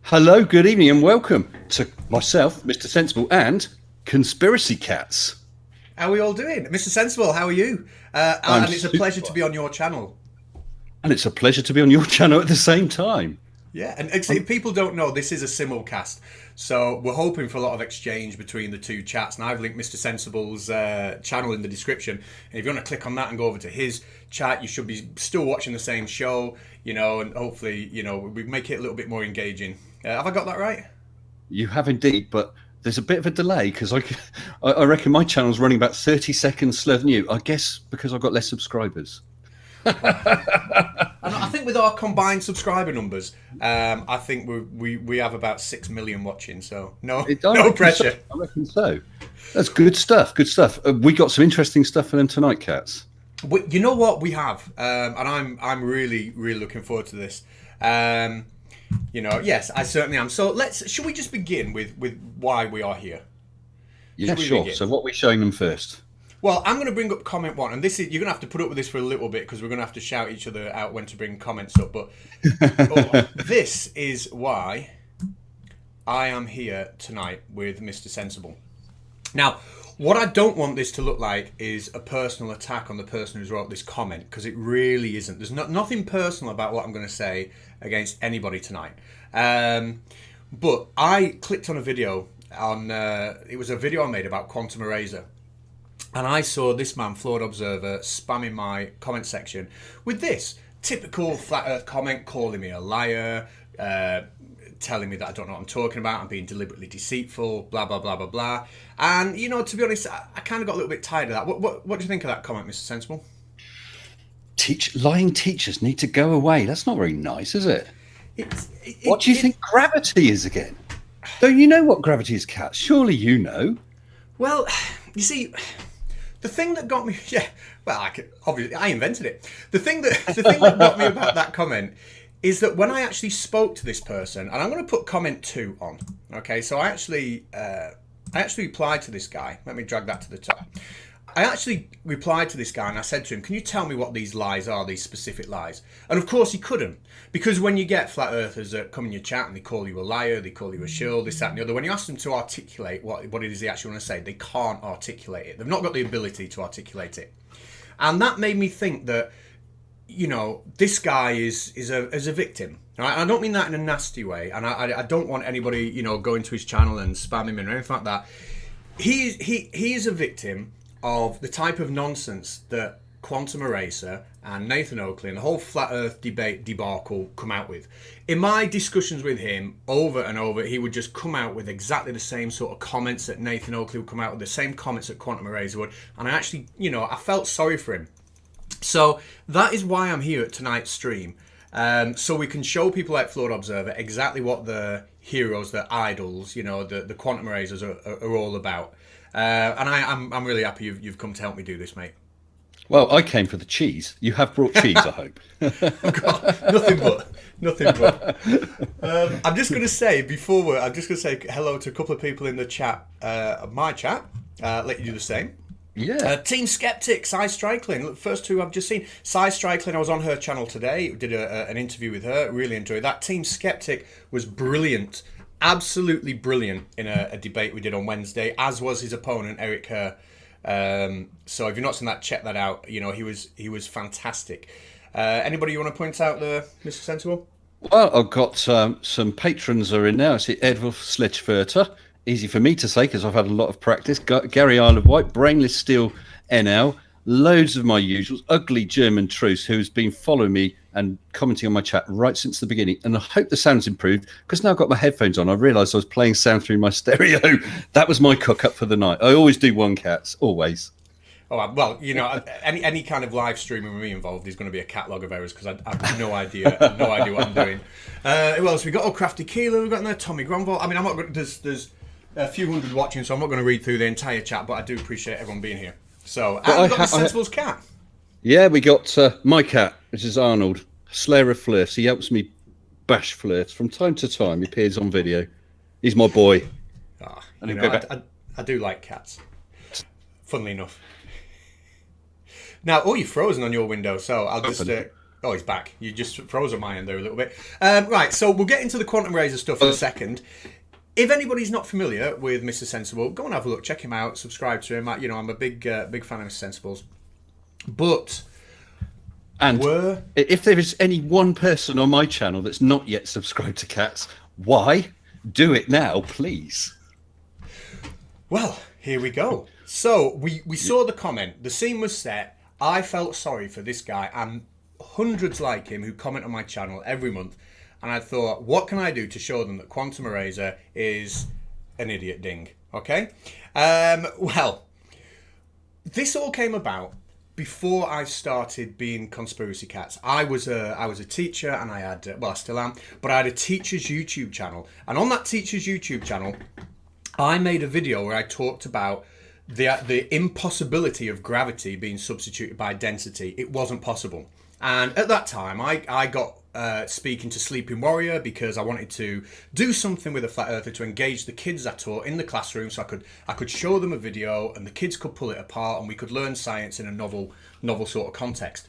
Hello, good evening, and welcome to myself, Mr. Sensible, and Conspiracy Cats. How are we all doing? Mr. Sensible, how are you? And it's a pleasure to be on your channel. And it's a pleasure to be on your channel at the same time. Yeah, and if people don't know, this is a simulcast. So we're hoping for a lot of exchange between the two chats. And I've linked Mr. Sensible's channel in the description. And if you want to click on that and go over to his chat, you should be still watching the same show, and hopefully, we make it a little bit more engaging. Have I got that right? You have indeed, but there's a bit of a delay because I reckon my channel's running about 30 seconds slower than you. I guess because I've got less subscribers. And I think with our combined subscriber numbers, I think we have about 6 million watching. So no pressure. I reckon so. That's good stuff. Good stuff. We got some interesting stuff for them tonight, cats. You know what we have, and I'm really looking forward to this. Yes, I certainly am. So should we just begin with why we are here? Yeah, sure. Begin? So what are we showing them first? Well, I'm going to bring up comment one, and you're going to have to put up with this for a little bit because we're going to have to shout each other out when to bring comments up. But this is why I am here tonight with Mr. Sensible. Now, what I don't want this to look like is a personal attack on the person who's wrote this comment, because it really isn't. There's nothing personal about what I'm going to say against anybody tonight. But I clicked on a video it was a video I made about quantum eraser. And I saw this man, Flawed Observer, spamming my comment section with this typical flat earth comment, calling me a liar, telling me that I don't know what I'm talking about, I'm being deliberately deceitful, blah, blah, blah, blah, blah. And, to be honest, I kind of got a little bit tired of that. What do you think of that comment, Mr. Sensible? Lying teachers need to go away. That's not very nice, is it? What do you think gravity is again? Don't you know what gravity is, Kat? Surely you know. Well, you see, the thing that got me, obviously I invented it. The thing that got me about that comment is that when I actually spoke to this person, and I'm going to put comment 2 on. Okay, so I actually replied to this guy. Let me drag that to the top. I actually replied to this guy and I said to him, can you tell me what these lies are, these specific lies? And of course he couldn't, because when you get flat earthers that come in your chat and they call you a liar, they call you a shill, this, that and the other, when you ask them to articulate what it is they actually want to say, they can't articulate it. They've not got the ability to articulate it. And that made me think that, this guy is a victim. Right? I don't mean that in a nasty way, and I don't want anybody, going to his channel and spamming him or anything like that. He is a victim of the type of nonsense that Quantum Eraser and Nathan Oakley and the whole flat earth debate debacle come out with. In my discussions with him over and over, he would just come out with exactly the same sort of comments that Nathan Oakley would come out with, the same comments that Quantum Eraser would, and I actually, I felt sorry for him. So that is why I'm here at tonight's stream, so we can show people like Flawed Observer exactly what the heroes, the idols, the Quantum Erasers are all about. And I'm really happy you've come to help me do this, mate. Well, I came for the cheese. You have brought cheese, I hope. Oh God, nothing but. I'm just going to say hello to a couple of people in the chat, my chat. Let you do the same. Yeah. Team Skeptic, Cy Strickling, first two I've just seen. Cy Strickling, I was on her channel today, did an interview with her, really enjoyed that. Team Skeptic was brilliant. Absolutely brilliant in a debate we did on Wednesday, as was his opponent Eric Herr. So if you're not seen that, check that out. He was fantastic. Anybody you want to point out there, Mr. Sensible? Well, I've got some patrons are in now. I see Edwulf Sledgeferter. Easy for me to say because I've had a lot of practice. Gary Isle of White, Brainless Steel NL, loads of my usuals, Ugly German Truce, who's been following me and commenting on my chat right since the beginning. And I hope the sound's improved because now I've got my headphones on. I realised I was playing sound through my stereo. That was my cook-up for the night. I always do one, cats, always. Oh, well, any kind of live streaming with me involved is going to be a catalogue of errors because I have no idea what I'm doing. Who else we got? Oh, Krafty Keelah, we've got in there, Tommy Granville. I mean, I'm not going to, there's a few hundred watching, so I'm not going to read through the entire chat, but I do appreciate everyone being here. So, and we've got the Sensible's cat. Yeah, we got my cat, which is Arnold, Slayer of Flirts. He helps me bash flirts from time to time. He appears on video. He's my boy. I do like cats, funnily enough. Now, you're frozen on your window, so I'll just Oh, he's back. You just froze on my end there a little bit. Right, so we'll get into the quantum razor stuff in a second. If anybody's not familiar with Mr. Sensible, go and have a look, check him out, subscribe to him. I'm a big fan of Mr. Sensible's. But if there is any one person on my channel that's not yet subscribed to Cats, why? Do it now, please. Well, here we go. So we saw the comment. The scene was set. I felt sorry for this guy and hundreds like him who comment on my channel every month. And I thought, what can I do to show them that Quantum Eraser is an idiot ding? Okay? Well, this all came about before I started being Conspiracy Cats. I was a teacher, and I had, I still am, but I had a teacher's YouTube channel. And on that teacher's YouTube channel, I made a video where I talked about the impossibility of gravity being substituted by density. It wasn't possible. And at that time, I got speaking to Sleeping Warrior because I wanted to do something with a flat earther to engage the kids I taught in the classroom, so I could show them a video and the kids could pull it apart and we could learn science in a novel sort of context.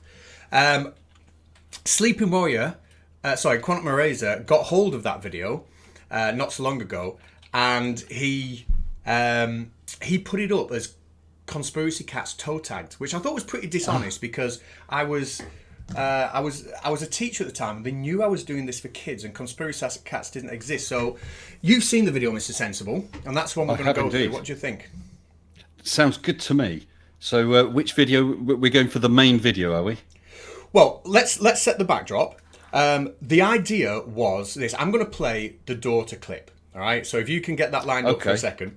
Sleeping Warrior, Quantum Eraser got hold of that video not so long ago, and he put it up as Conspiracy Cats toe tagged, which I thought was pretty dishonest because I was a teacher at the time and they knew I was doing this for kids and Conspiracy Cats didn't exist. So you've seen the video, Mr. Sensible, and that's one we're going to go through. What do you think? Sounds good to me. So which video? We're going for the main video, are we? Well, let's set the backdrop. The idea was this. I'm going to play the daughter clip. All right, so if you can get that lined up for a second.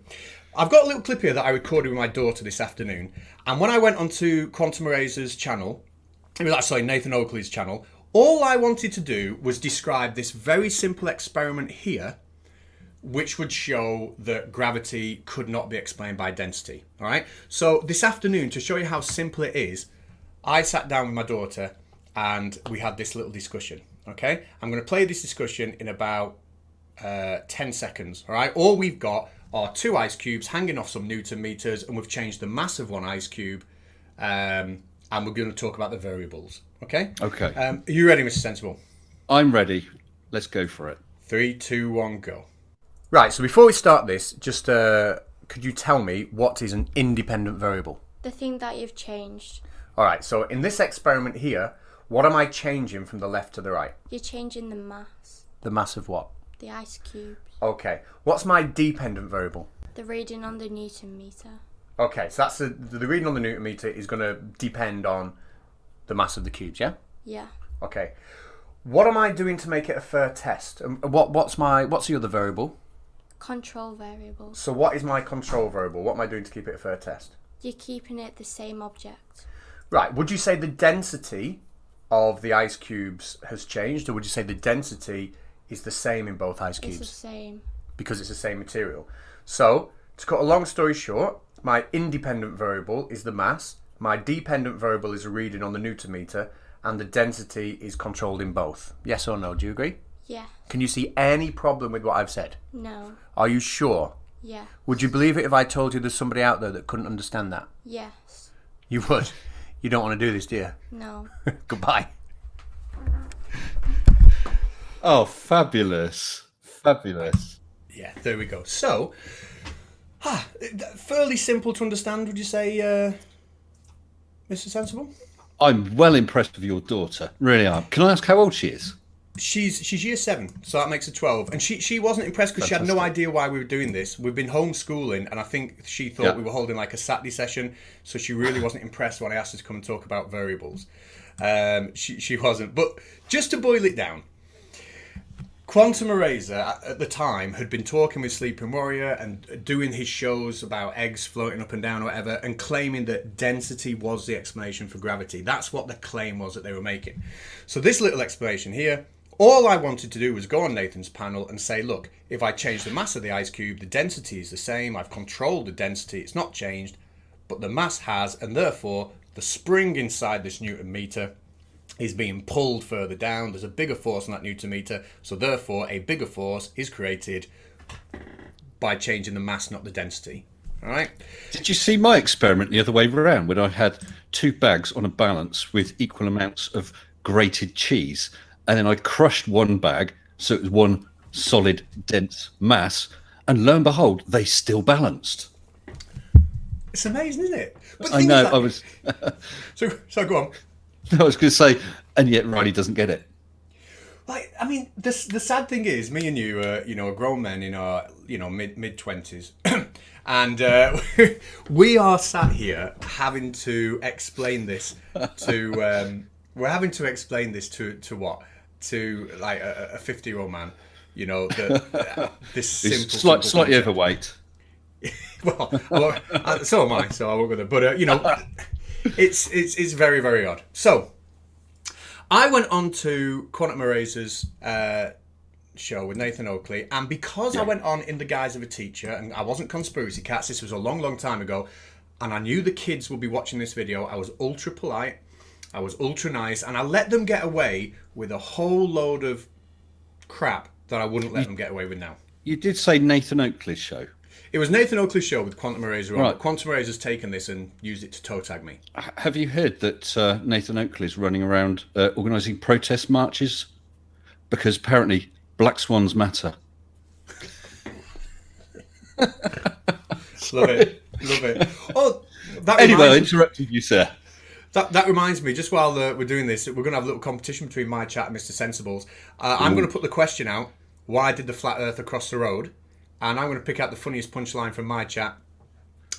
I've got a little clip here that I recorded with my daughter this afternoon, and when I went onto Quantum Eraser's channel, it was actually Nathan Oakley's channel, all I wanted to do was describe this very simple experiment here, which would show that gravity could not be explained by density. All right, so this afternoon, to show you how simple it is, I sat down with my daughter and we had this little discussion. Okay, I'm going to play this discussion in about 10 seconds. All right, all we've got are two ice cubes hanging off some Newton meters, and we've changed the mass of one ice cube, and we're going to talk about the variables. Okay? Okay. Are you ready, Mr. Sensible? I'm ready. Let's go for it. 3, 2, 1, go. Right, so before we start this, just could you tell me what is an independent variable? The thing that you've changed. All right, so in this experiment here, what am I changing from the left to the right? You're changing the mass. The mass of what? The ice cubes. Okay. What's my dependent variable? The reading on the Newton meter. Okay, so that's the reading on the Newton meter is going to depend on the mass of the cubes, yeah? Yeah. Okay. What am I doing to make it a fair test? What's the other variable? Control variables. So what is my control variable? What am I doing to keep it a fair test? You're keeping it the same object. Right. Would you say the density of the ice cubes has changed, or would you say the density is the same in both ice cubes? It's the same. Because it's the same material. So, to cut a long story short, my independent variable is the mass, my dependent variable is a reading on the Newton meter, and the density is controlled in both. Yes or no? Do you agree? Yeah. Can you see any problem with what I've said? No. Are you sure? Yeah. Would you believe it if I told you there's somebody out there that couldn't understand that? Yes. You would? You don't want to do this, do you? No. Goodbye. Oh, fabulous. Fabulous. Yeah, there we go. So, fairly simple to understand, would you say, Mr. Sensible? I'm well impressed with your daughter. Really am. Can I ask how old she is? She's year 7, so that makes her 12. And she wasn't impressed because she had no idea why we were doing this. We've been homeschooling, and I think she thought we were holding like a Saturday session, so she really wasn't impressed when I asked her to come and talk about variables. She wasn't. But just to boil it down, Quantum Eraser at the time had been talking with Sleeping Warrior and doing his shows about eggs floating up and down or whatever, and claiming that density was the explanation for gravity. That's what the claim was that they were making. So this little explanation here, all I wanted to do was go on Nathan's panel and say, look, if I change the mass of the ice cube, the density is the same. I've controlled the density. It's not changed, but the mass has, and therefore the spring inside this Newton meter is being pulled further down. There's a bigger force on that Newton meter, so therefore a bigger force is created by changing the mass, not the density. All right. Did you see my experiment the other way around when I had 2 bags on a balance with equal amounts of grated cheese, and then I crushed one bag, so it was one solid, dense mass, and lo and behold, they still balanced. It's amazing, isn't it? But the I thing know. is, like, I was. so go on. I was going to say, and yet Riley doesn't get it. Like, I mean, the sad thing is, me and you, are grown men in our, mid 20s, and we are sat here having to explain this to. We're having to explain this to what? To like a 50-year-old man, this simple, Slightly concept. overweight. Well, so am I, so I won't go there. But it's very, very odd. So I went on to Quantum Eraser's show with Nathan Oakley, and because I went on in the guise of a teacher, and I wasn't conspiracy cats, this was a long, long time ago, and I knew the kids would be watching this video, I was ultra polite, I was ultra nice, and I let them get away with a whole load of crap that I wouldn't let them get away with now. You did say Nathan Oakley's show. It was Nathan Oakley's show with Quantum Eraser on. Right. But Quantum Eraser's taken this and used it to toe tag me. Have you heard that Nathan Oakley's running around organising protest marches? Because apparently black swans matter. Love it. Love it. Oh, Anyway, I interrupted you, sir. That reminds me, just while we're doing this, we're going to have a little competition between my chat and Mr. Sensible's. I'm going to put the question out, why did the flat earth cross the road? And I'm going to pick out the funniest punchline from my chat.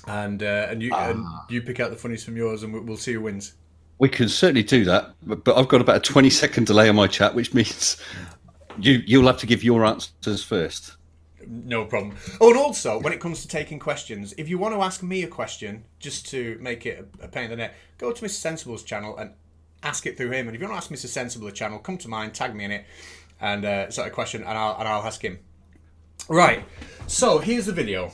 And you pick out the funniest from yours, and we'll see who wins. We can certainly do that, but I've got about a 20-second delay on my chat, which means you'll have to give your answers first. No problem. Oh, and also, when it comes to taking questions, if you want to ask me a question, just to make it a pain in the neck, go to Mr. Sensible's channel and ask it through him. And if you want to ask Mr. Sensible's channel, come to mine, tag me in it, and sort of question, and I'll ask him. Right. So here's the video.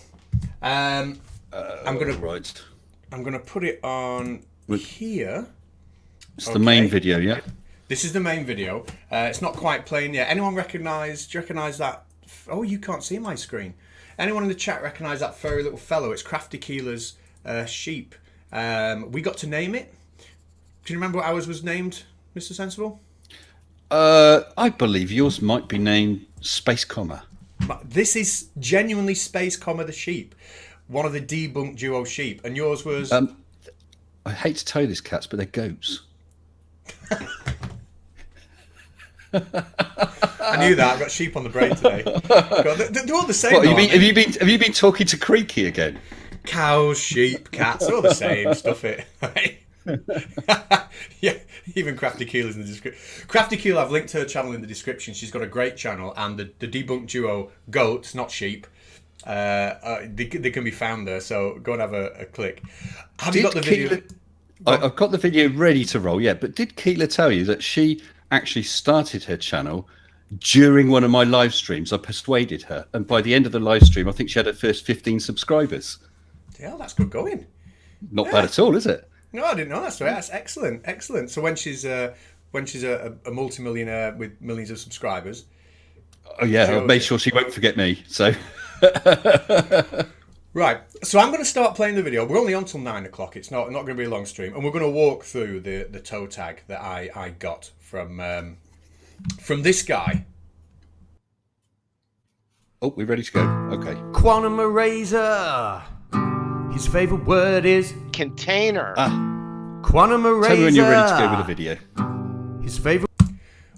I'm gonna put it on here. It's the main video, yeah. This is the main video. It's not quite playing yet. Anyone recognise? Do you recognise that? Oh, you can't see my screen. Anyone in the chat recognise that furry little fellow? It's Krafty Keelah's sheep. We got to name it. Can you remember what ours was named, Mr. Sensible? I believe yours might be named Space Comma. This is genuinely Space Comma the sheep, one of the debunked duo sheep, and yours was. I hate to tell you this, cats, but they're goats. I knew that. I've got sheep on the brain today. God, they're all the same. What, have you been talking to Creaky again? Cows, sheep, cats, all the same. Stuff it. Yeah, even Krafty Keelah's in the description. Krafty Keelah, I've linked her channel in the description. She's got a great channel, and the debunked duo goats, not sheep, they can be found there. So go and have a click. Have you got the video? I've got the video ready to roll. Yeah, but did Keelah tell you that she actually started her channel during one of my live streams? I persuaded her, and by the end of the live stream, I think she had her first 15 subscribers. Yeah, that's good going. Not bad at all, is it? No, I didn't know that story. That's excellent, excellent. So when she's a multimillionaire with millions of subscribers. Oh yeah, I've made sure she won't forget me. So. Right, so I'm going to start playing the video. We're only on till 9 o'clock. It's not going to be a long stream, and we're going to walk through the toe tag that I got from this guy. Oh, we're ready to go. Okay. Quantum Eraser. His favorite word is container. Quantum Eraser. Tell me when you're ready to go with the video. His favorite.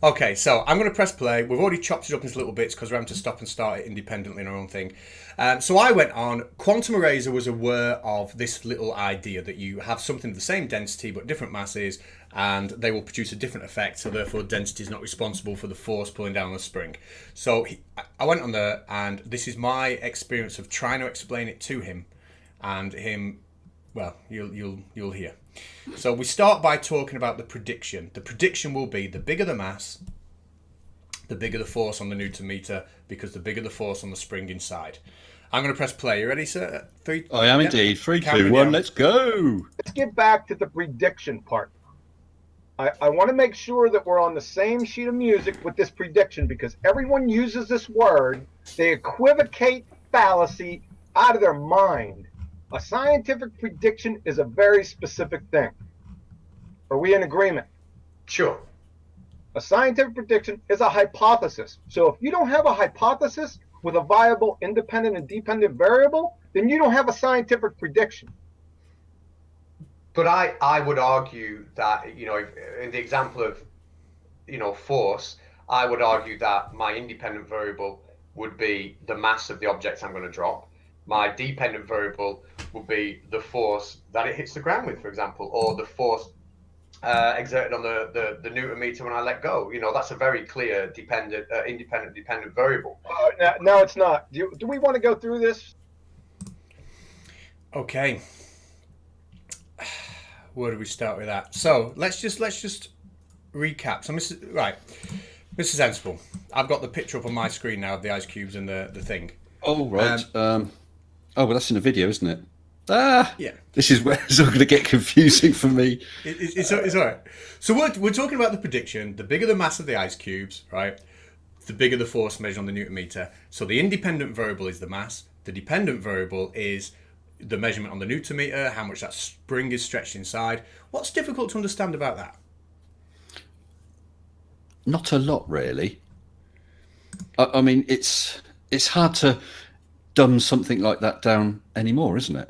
Okay, so I'm going to press play. We've already chopped it up into little bits because we're having to stop and start it independently in our own thing. So I went on. Quantum Eraser was aware of this little idea that you have something of the same density but different masses, and they will produce a different effect, so therefore density is not responsible for the force pulling down the spring. So I went on there, and this is my experience of trying to explain it to him, and him, well, you'll hear. So we start by talking about the prediction. The prediction will be the bigger the mass, the bigger the force on the Newton meter, because the bigger the force on the spring inside. I'm going to press play. You ready, sir? 3. I am indeed. 3, 2, 1. Let's go. Let's get back to the prediction part. I want to make sure that we're on the same sheet of music with this prediction, because everyone uses this word. They equivocate fallacy out of their mind. A scientific prediction is a very specific thing. Are we in agreement? Sure. A scientific prediction is a hypothesis. So if you don't have a hypothesis with a viable independent and dependent variable, then you don't have a scientific prediction. But I would argue that, if, in the example of, force, I would argue that my independent variable would be the mass of the object I'm going to drop. My dependent variable would be the force that it hits the ground with, for example, or the force exerted on the Newton meter when I let go. That's a very clear independent dependent variable. No, it's not. Do we want to go through this? Okay. Where do we start with that? So let's just recap. So Mr. Sensible, I've got the picture up on my screen now of the ice cubes and the thing. Oh, right. Oh, well, that's in the video, isn't it? Yeah. This is where it's all going to get confusing for me. It's all right. So we're talking about the prediction. The bigger the mass of the ice cubes, right, the bigger the force measured on the Newton meter. So the independent variable is the mass. The dependent variable is the measurement on the Newton meter, how much that spring is stretched inside. What's difficult to understand about that? Not a lot, really. I mean, it's hard to dumb something like that down anymore, isn't it?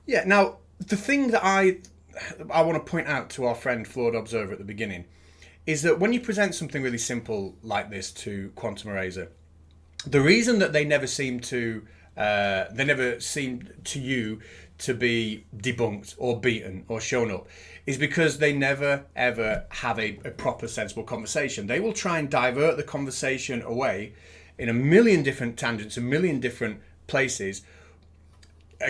Yeah. Now, the thing that I want to point out to our friend Flawed Observer at the beginning is that when you present something really simple like this to Quantum Eraser, the reason that they never seem to you to be debunked or beaten or shown up is because they never ever have a proper sensible conversation. They will try and divert the conversation away in a million different tangents, a million different places,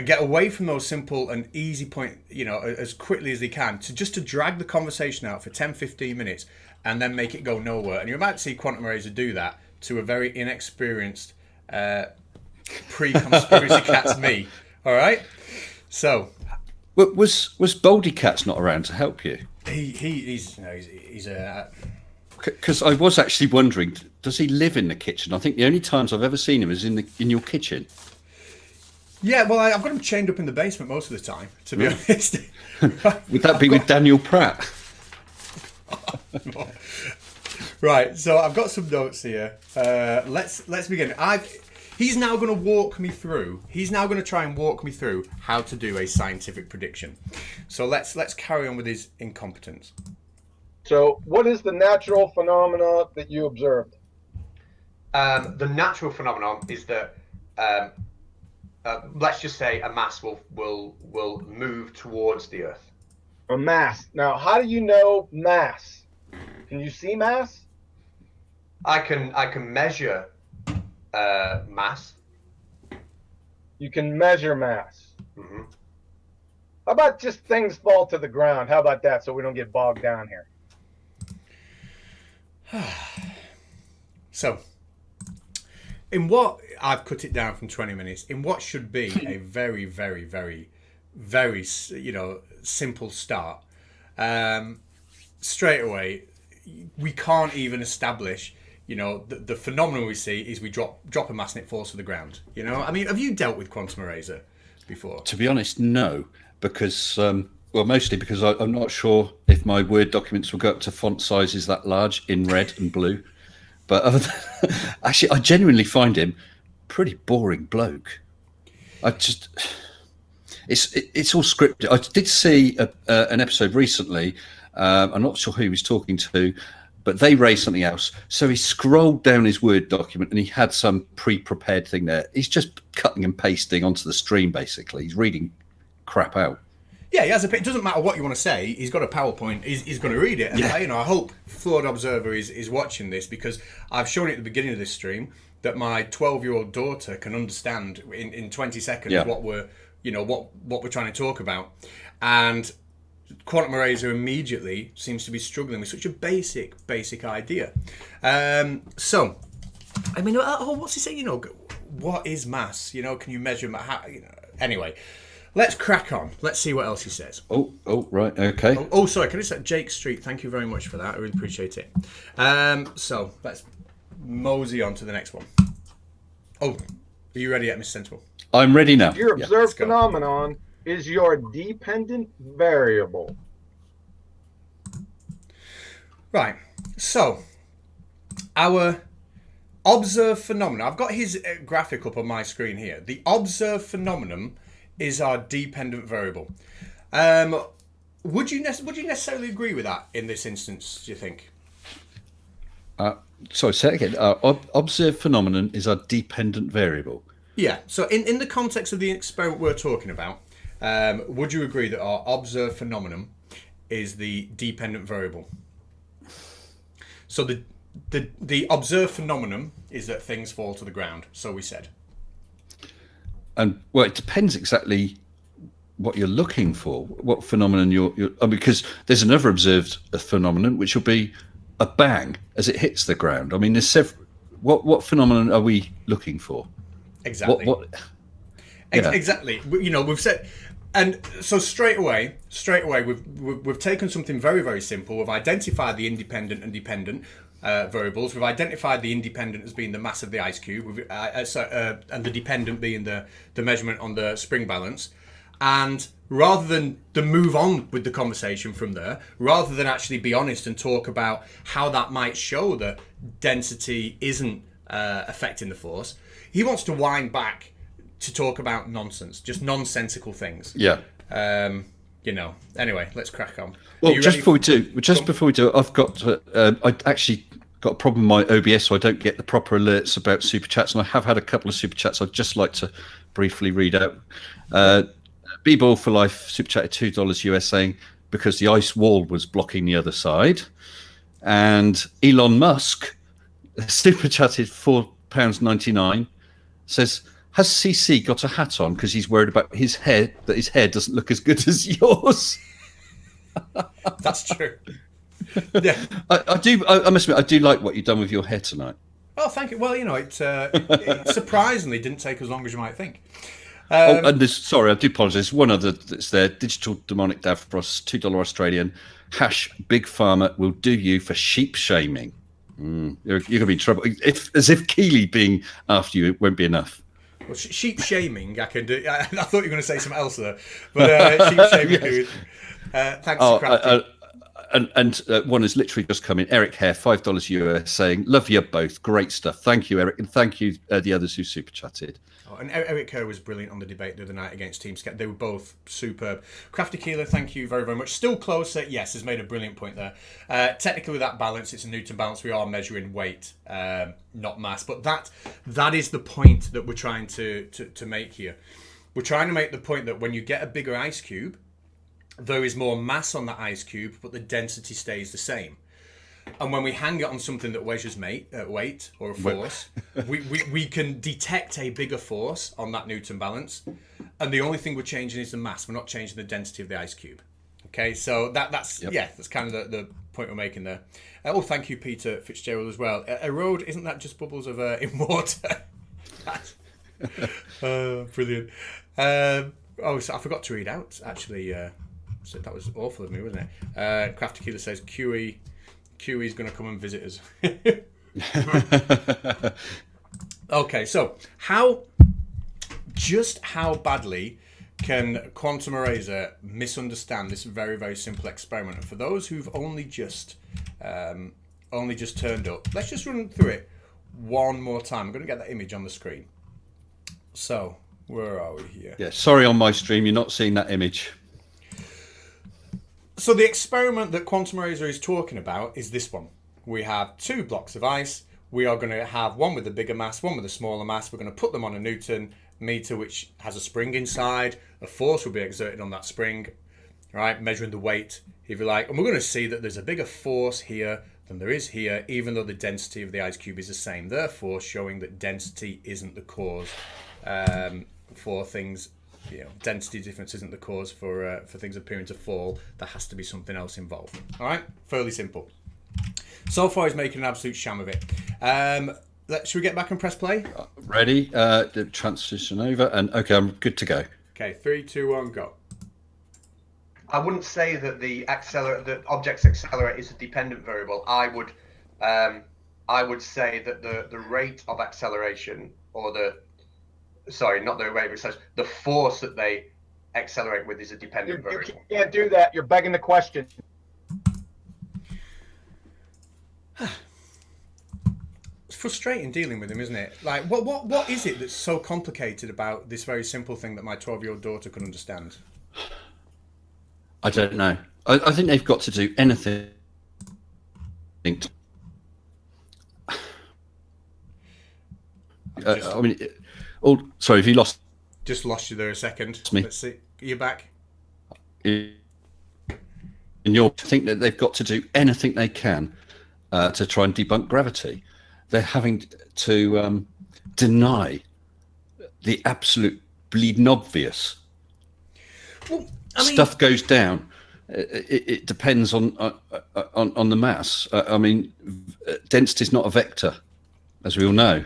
get away from those simple and easy point, as quickly as they can, to drag the conversation out for 10-15 minutes and then make it go nowhere. And you're about to see Quantum Eraser do that to a very inexperienced pre-conspiracy cat's me. All right? So, Was Baldy Cat's not around to help you? He's a... Because I was actually wondering, does he live in the kitchen? I think the only times I've ever seen him is in your kitchen. Yeah, well, I've got him chained up in the basement most of the time, to be honest. Would that be with Daniel Pratt? Right, so I've got some notes here. Let's begin. He's now going to walk me through. He's now going to try and walk me through how to do a scientific prediction. So let's carry on with his incompetence. So, what is the natural phenomena that you observed? The natural phenomenon is that, let's just say, a mass will move towards the Earth. A mass. Now, how do you know mass? Can you see mass? I can measure mass. You can measure mass. Mm-hmm. How about just things fall to the ground? How about that, so we don't get bogged down here? So, in what I've cut it down from 20 minutes, in what should be a very, very, very, very, simple start, straight away, we can't even establish, the phenomenon we see is we drop a mass and it falls to the ground. I mean, have you dealt with Quantum Eraser before? To be honest, no, because mostly because I'm not sure if my Word documents will go up to font sizes that large in red and blue. But other than, actually, I genuinely find him pretty boring bloke. It's all scripted. I did see an episode recently. I'm not sure who he was talking to, but they raised something else. So he scrolled down his Word document and he had some pre-prepared thing there. He's just cutting and pasting onto the stream, basically. He's reading crap out. Yeah, he has it doesn't matter what you want to say. He's got a PowerPoint. He's going to read it. And I hope Flawed Observer is watching this, because I've shown it at the beginning of this stream that my 12-year-old daughter can understand in 20 seconds what we're trying to talk about. And Quantum Eraser immediately seems to be struggling with such a basic idea. So, I mean, what's he saying? What is mass? Can you measure Anyway. Let's crack on. Let's see what else he says. Oh, right, okay. Sorry. Can I say Jake Street? Thank you very much for that. I really appreciate it. So let's mosey on to the next one. Oh, are you ready yet, Mr. Sensible? I'm ready now. Your observed phenomenon is your dependent variable. Right. So, our observed phenomenon. I've got his graphic up on my screen here. The observed phenomenon is our dependent variable. Would you necessarily agree with that in this instance, do you think? Sorry, say it again. Observed phenomenon is our dependent variable. Yeah. So in the context of the experiment we're talking about, would you agree that our observed phenomenon is the dependent variable? So the observed phenomenon is that things fall to the ground. So we said. And well, it depends exactly what you're looking for, what phenomenon because there's another observed phenomenon which will be a bang as it hits the ground. I mean, there's several. What phenomenon are we looking for? Exactly. Yeah. Exactly. You know, we've said, and so straight away, we've taken something very, very simple. We've identified the independent and dependent variables. We've identified the independent as being the mass of the ice cube, and the dependent being the measurement on the spring balance. And rather than move on with the conversation from there, rather than actually be honest and talk about how that might show that density isn't affecting the force, he wants to wind back to talk about nonsense, just nonsensical things. Yeah. You know. Anyway, let's crack on. Well, before we do, I've got I actually got a problem with my OBS, so I don't get the proper alerts about super chats, and I have had a couple of super chats. I'd just like to briefly read out. B-Ball for Life super chatted $2 US, saying because the ice wall was blocking the other side, and Elon Musk super chatted £4.99, says, has CC got a hat on because he's worried about his hair, that his hair doesn't look as good as yours? That's true. Yeah, I do. I must admit, I do like what you've done with your hair tonight. Oh, thank you. Well, you know, it surprisingly didn't take as long as you might think. And sorry, I do apologise. One other that's there: Digital Demonic Davros, $2 Australian. Big Pharma will do you for sheep shaming. You're going to be in trouble. As if Keelah being after you, it won't be enough. Well, sheep shaming, I can do. I thought you were going to say something else there, but sheep shaming. Yes. Thanks, Krafty. And one has literally just come in. Eric Hare, $5 US, saying, "Love you both, great stuff." Thank you, Eric, and thank you the others who super chatted. Oh, and Eric Kerr was brilliant on the debate the other night against Team Scat. They were both superb. Krafty Keelah, thank you very, very much. Still closer, yes, has made a brilliant point there. Technically, with that balance, it's a Newton balance. We are measuring weight, not mass. But that is the point that we're trying to make here. We're trying to make the point that when you get a bigger ice cube, there is more mass on that ice cube, but the density stays the same. And when we hang it on something that measures weight or a force, we can detect a bigger force on that Newton balance. And the only thing we're changing is the mass. We're not changing the density of the ice cube. Okay, so that's kind of the point we're making there. Thank you, Peter Fitzgerald, as well. Erode, isn't that just bubbles of in water? Brilliant. So I forgot to read out, actually. So that was awful of me, wasn't it? Krafty Keelah says QE's going to come and visit us. Okay, so how badly can Quantum Eraser misunderstand this very, very simple experiment? And for those who've only just turned up, let's just run through it one more time. I'm going to get that image on the screen. So, where are we here? Yeah, sorry on my stream, you're not seeing that image. So the experiment that Quantum Eraser is talking about is this one. We have two blocks of ice. We are going to have one with a bigger mass, one with a smaller mass. We're going to put them on a Newton meter, which has a spring inside. A force will be exerted on that spring, right? Measuring the weight, if you like. And we're going to see that there's a bigger force here than there is here, even though the density of the ice cube is the same. Therefore, showing that density isn't the cause for things. You know, density difference isn't the cause for things appearing to fall. There has to be something else involved. All right, fairly simple. So far, he's making an absolute sham of it. Should we get back and press play? Ready? Transition over, and okay, I'm good to go. Okay, 3, 2, 1, go. I wouldn't say that the object's accelerate is a dependent variable. I would say that the rate of acceleration, or not the rate of acceleration, the force that they accelerate with is a dependent variable. You can't do that. You're begging the question. It's frustrating dealing with him, isn't it? Like, what is it that's so complicated about this very simple thing that my 12-year-old daughter can understand? I don't know. I think they've got to do anything. I mean, sorry, have you lost Just lost you there a second. me. Let's see. Are you back? in your? I think that they've got to do anything they can to try and debunk gravity. They're having to deny the absolute bleeding obvious. Well, I mean, Stuff goes down. It depends on the mass. I mean, density is not a vector, as we all know.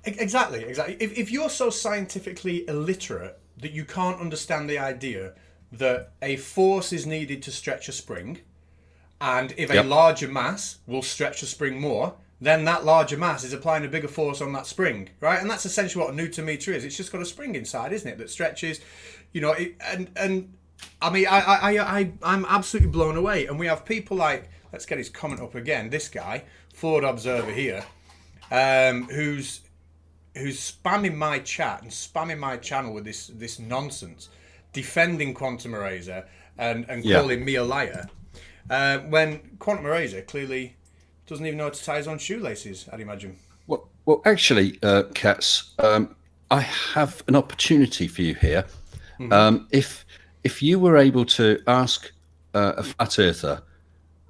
exactly. If you're so scientifically illiterate that you can't understand the idea that a force is needed to stretch a spring, and if a Yep. larger mass will stretch a spring more, then that larger mass is applying a bigger force on that spring, right? And that's essentially what a newton-meter is. It's just got a spring inside, isn't it, that stretches, you know. And I mean, I'm absolutely blown away. And we have people like, let's get his comment up again. This guy, Ford Observer here, who's spamming my chat and spamming my channel with this nonsense, defending Quantum Eraser and calling me a liar, when Quantum Eraser clearly doesn't even know how to tie his own shoelaces, I'd imagine. Well, actually, Katz, I have an opportunity for you here. If you were able to ask a flat earther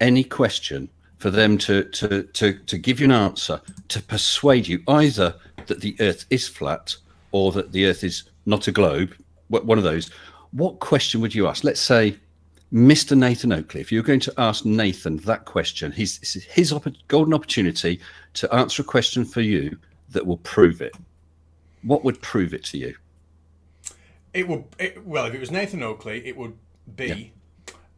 any question for them to give you an answer to persuade you either that the Earth is flat or that the Earth is not a globe, one of those, what question would you ask? Let's say Mr. Nathan Oakley, if you're going to ask Nathan that question, his golden opportunity to answer a question for you that will prove it. What would prove it to you? Well, if it was Nathan Oakley, it would be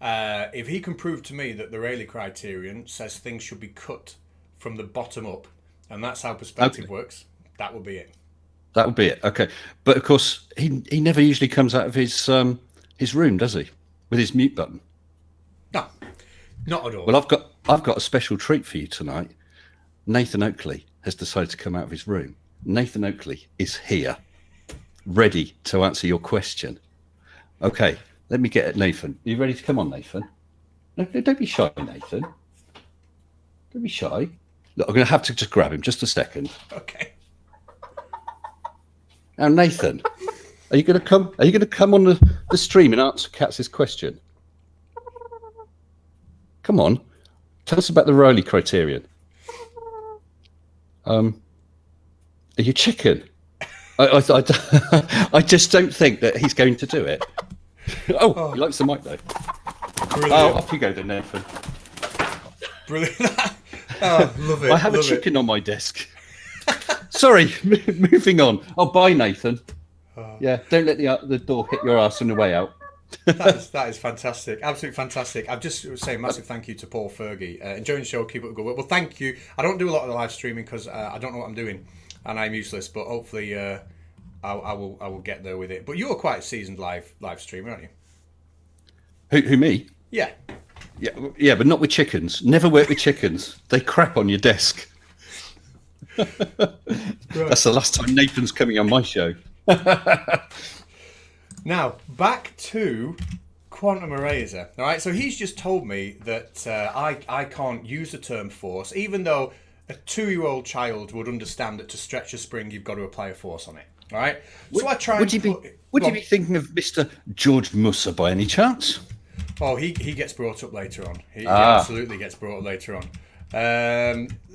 if he can prove to me that the Rayleigh criterion says things should be cut from the bottom up, and that's how perspective works. That would be it. That would be it. Okay, but of course he never usually comes out of his room, does he? With his mute button. No, not at all. Well, I've got a special treat for you tonight. Nathan Oakley has decided to come out of his room. Nathan Oakley is here, ready to answer your question. Okay, let me get it, Nathan. Are you ready to come on, Nathan? No, don't be shy, Nathan. Don't be shy. Look, I'm going to have to just grab him just a second. Okay. Now, Nathan, are you going to come? Are you going to come on the stream and answer Katz's question? Come on, tell us about the Rayleigh criterion. Are you chicken? I just don't think that he's going to do it. Oh, he likes the mic though. Brilliant. Oh, off you go then, Nathan. Brilliant. Oh, love it. I have a chicken on my desk. Sorry, moving on. Oh, bye, Nathan. Yeah, don't let the door hit your ass on the way out. That is fantastic. Absolutely fantastic. I've just say a massive thank you to Paul Fergie. Enjoying the show. Keep up the good work. Well, thank you. I don't do a lot of the live streaming because I don't know what I'm doing and I'm useless, but hopefully I will get there with it. But you're quite a seasoned live streamer, aren't you? Who me? Yeah. Yeah, but not with chickens. Never work with chickens. They crap on your desk. That's the last time Nathan's coming on my show. Now, back to Quantum Eraser. All right, so he's just told me that I can't use the term force, even though a 2-year-old child would understand that to stretch a spring, you've got to apply a force on it. All right? So I try Would you be thinking of Mr. George Musa by any chance? Oh, he gets brought up later on. He absolutely gets brought up later on.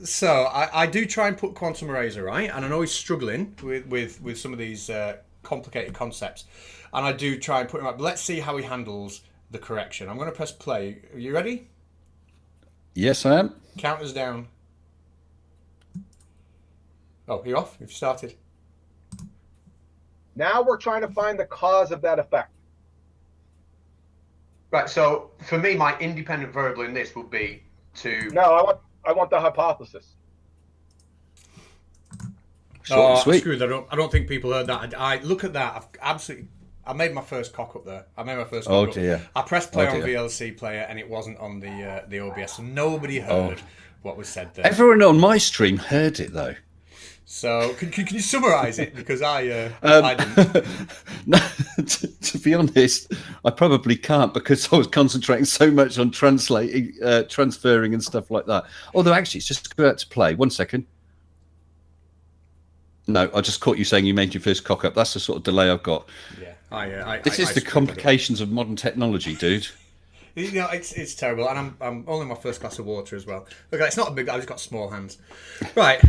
So I do try and put Quantum Eraser right, and I know he's struggling with some of these complicated concepts, and I do try and put him up. But let's see how he handles the correction. I'm going to press play. Are you ready? Yes, I am. Counters down. Oh, you off? You've started. Now we're trying to find the cause of that effect. Right. So for me, my independent variable in this would be to. No, I want the hypothesis. Short and sweet. Screw that up. I don't think people heard that. I look at that. I made my first cock up there. Oh dear. I pressed play on dear. VLC player and it wasn't on the OBS. So nobody heard what was said there. Everyone on my stream heard it though. So can you summarise it? Because I didn't. No, to be honest, I probably can't because I was concentrating so much on translating, transferring, and stuff like that. Although actually, it's just about to play. 1 second. No, I just caught you saying you made your first cock up. That's the sort of delay I've got. Yeah, This is the complications of modern technology, dude. You know, it's terrible, and I'm only my first glass of water as well. Look, it's not a big. I've just got small hands. Right.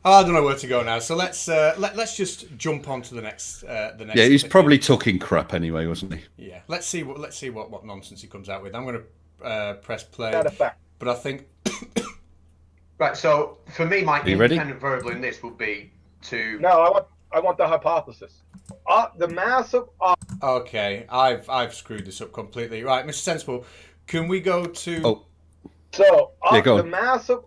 I don't know where to go now, so let's just jump on to the next. Yeah, he's probably talking crap anyway, wasn't he? Yeah, let's see what nonsense he comes out with. I'm going to press play, That effect. but I think. Right. So for me, my you ready? independent variable in this would be to. No, I want the hypothesis. The mass of. Okay, I've screwed this up completely. Right, Mr. Sensible, can we go to? Oh. So go the on. mass of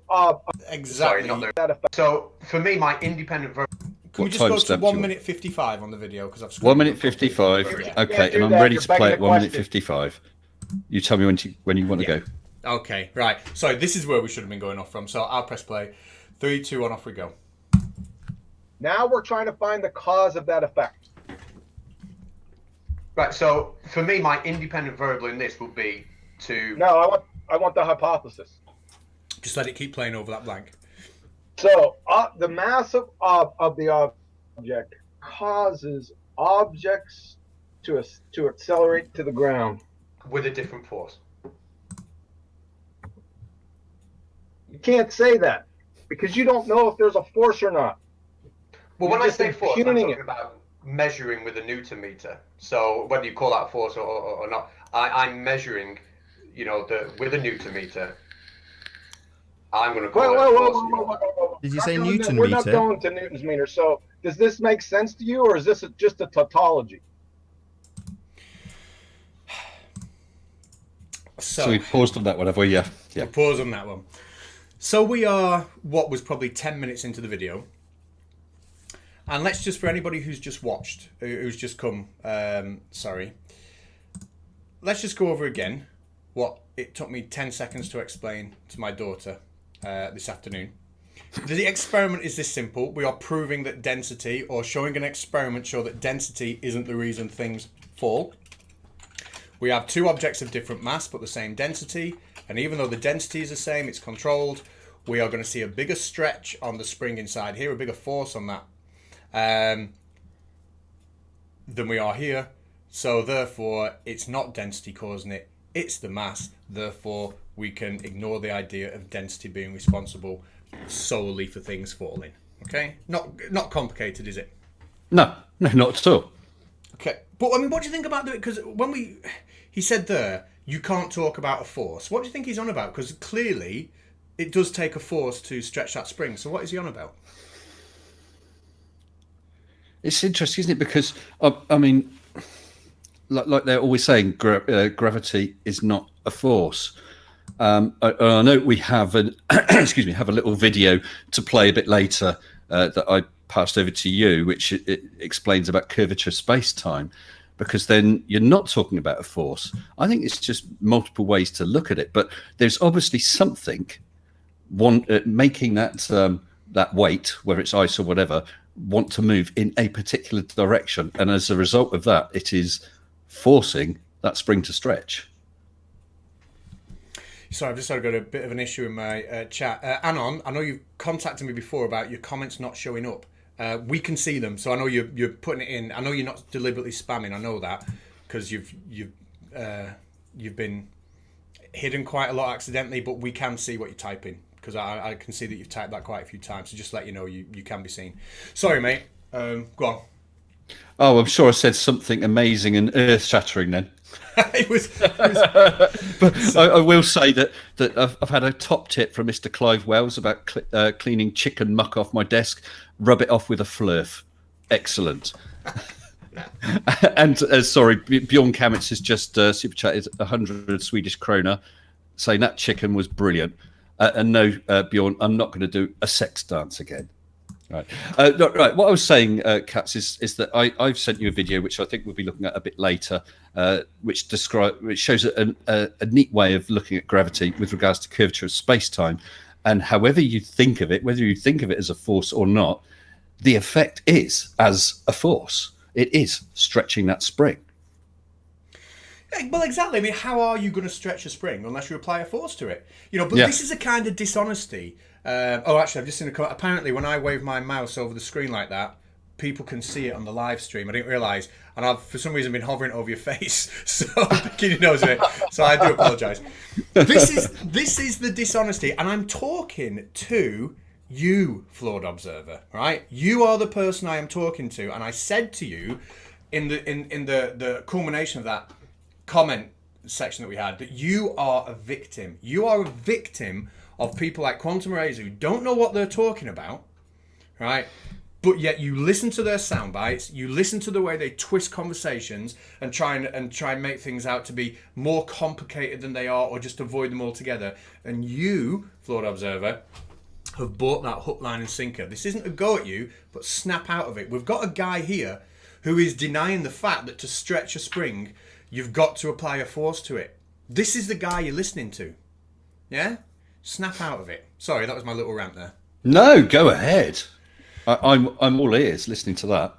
Exactly. Sorry, not that effect. So for me, my independent variable. Can we What just go to timestamp 1 you minute 55 on the video because I've screwed 1 it minute up completely. 55. Yeah. Okay, do and I'm that, ready you're to begging play the at 1 minute question. 55. You tell me when you want to go. Okay, right. So this is where we should have been going off from. So I'll press play. 3, 2, 1, off we go. Now we're trying to find the cause of that effect. Right. So for me, my independent variable in this would be to. No, I want the hypothesis. Just let it keep playing over that blank. So the mass of the object causes objects to accelerate to the ground. With a different force. You can't say that because you don't know if there's a force or not. Well, You're when I just say force, I'm imputing talking it. about measuring with a Newton meter. So whether you call that force or not, I'm measuring, with a Newton meter. I'm going to call it a force. Did you say We're Newton We're not meter? going to Newton's meter. So does this make sense to you, or is this just a tautology? So we paused on that one, have we? Yeah. We'll pause on that one. So we are what was probably 10 minutes into the video. And let's just, for anybody who's just watched, who's just come, let's just go over again what it took me 10 seconds to explain to my daughter this afternoon. The experiment is this simple. We are proving that density, or showing an experiment show that density isn't the reason things fall. We have two objects of different mass but the same density, and even though the density is the same, it's controlled. We are going to see a bigger stretch on the spring inside here, a bigger force on that than we are here. So therefore, it's not density causing it, it's the mass. Therefore, we can ignore the idea of density being responsible solely for things falling. Okay? Not complicated, is it? No, not at all. Okay. But I mean, what do you think about it? Because he said there, you can't talk about a force. What do you think he's on about? Because clearly, it does take a force to stretch that spring. So what is he on about? It's interesting, isn't it? Because I mean, like they're always saying, gravity is not a force. I know we have have a little video to play a bit later that I passed over to you, which it explains about curvature space-time, because then you're not talking about a force. I think it's just multiple ways to look at it, but there's obviously something making that weight, whether it's ice or whatever, want to move in a particular direction, and as a result of that, it is forcing that spring to stretch. Sorry, I've just got a bit of an issue in my chat. Anon, I know you've contacted me before about your comments not showing up. We can see them, so I know you're putting it in. I know you're not deliberately spamming. I know that because you've been hidden quite a lot accidentally, but we can see what you're typing because I can see that you've typed that quite a few times. So just let you know you can be seen. Sorry, mate. Go on. Oh, I'm sure I said something amazing and earth-shattering then. it was But I will say that I've had a top tip from Mr. Clive Wells about cleaning chicken muck off my desk. Rub it off with a flurf. Excellent. And sorry, Bjorn Kamitz has just super chatted 100 Swedish krona, saying that chicken was brilliant. And no, Bjorn, I'm not going to do a sex dance again. Right. No, right. What I was saying, Katz, is that I've sent you a video which I think we'll be looking at a bit later, which shows a neat way of looking at gravity with regards to curvature of space-time, and however you think of it, whether you think of it as a force or not, the effect is as a force. It is stretching that spring. Well, exactly. I mean, how are you going to stretch a spring unless you apply a force to it? You know, but Yeah. this is a kind of dishonesty. Actually, I've just seen a comment. Apparently, when I wave my mouse over the screen like that, people can see it on the live stream. I didn't realise, and I've for some reason been hovering over your face, so you knows it. So I do apologise. This is the dishonesty, and I'm talking to you, flawed observer. Right? You are the person I am talking to, and I said to you in the culmination of that comment section that we had that you are a victim. You are a victim of people like Quantum Rays who don't know what they're talking about, right? But yet you listen to their sound bites, you listen to the way they twist conversations and try and make things out to be more complicated than they are, or just avoid them altogether. And you, flawed observer, have bought that hook, line, and sinker. This isn't a go at you, but snap out of it. We've got a guy here who is denying the fact that to stretch a spring, you've got to apply a force to it. This is the guy you're listening to. Yeah? Snap out of it. Sorry, that was my little rant there. No, go ahead. I'm all ears listening to that.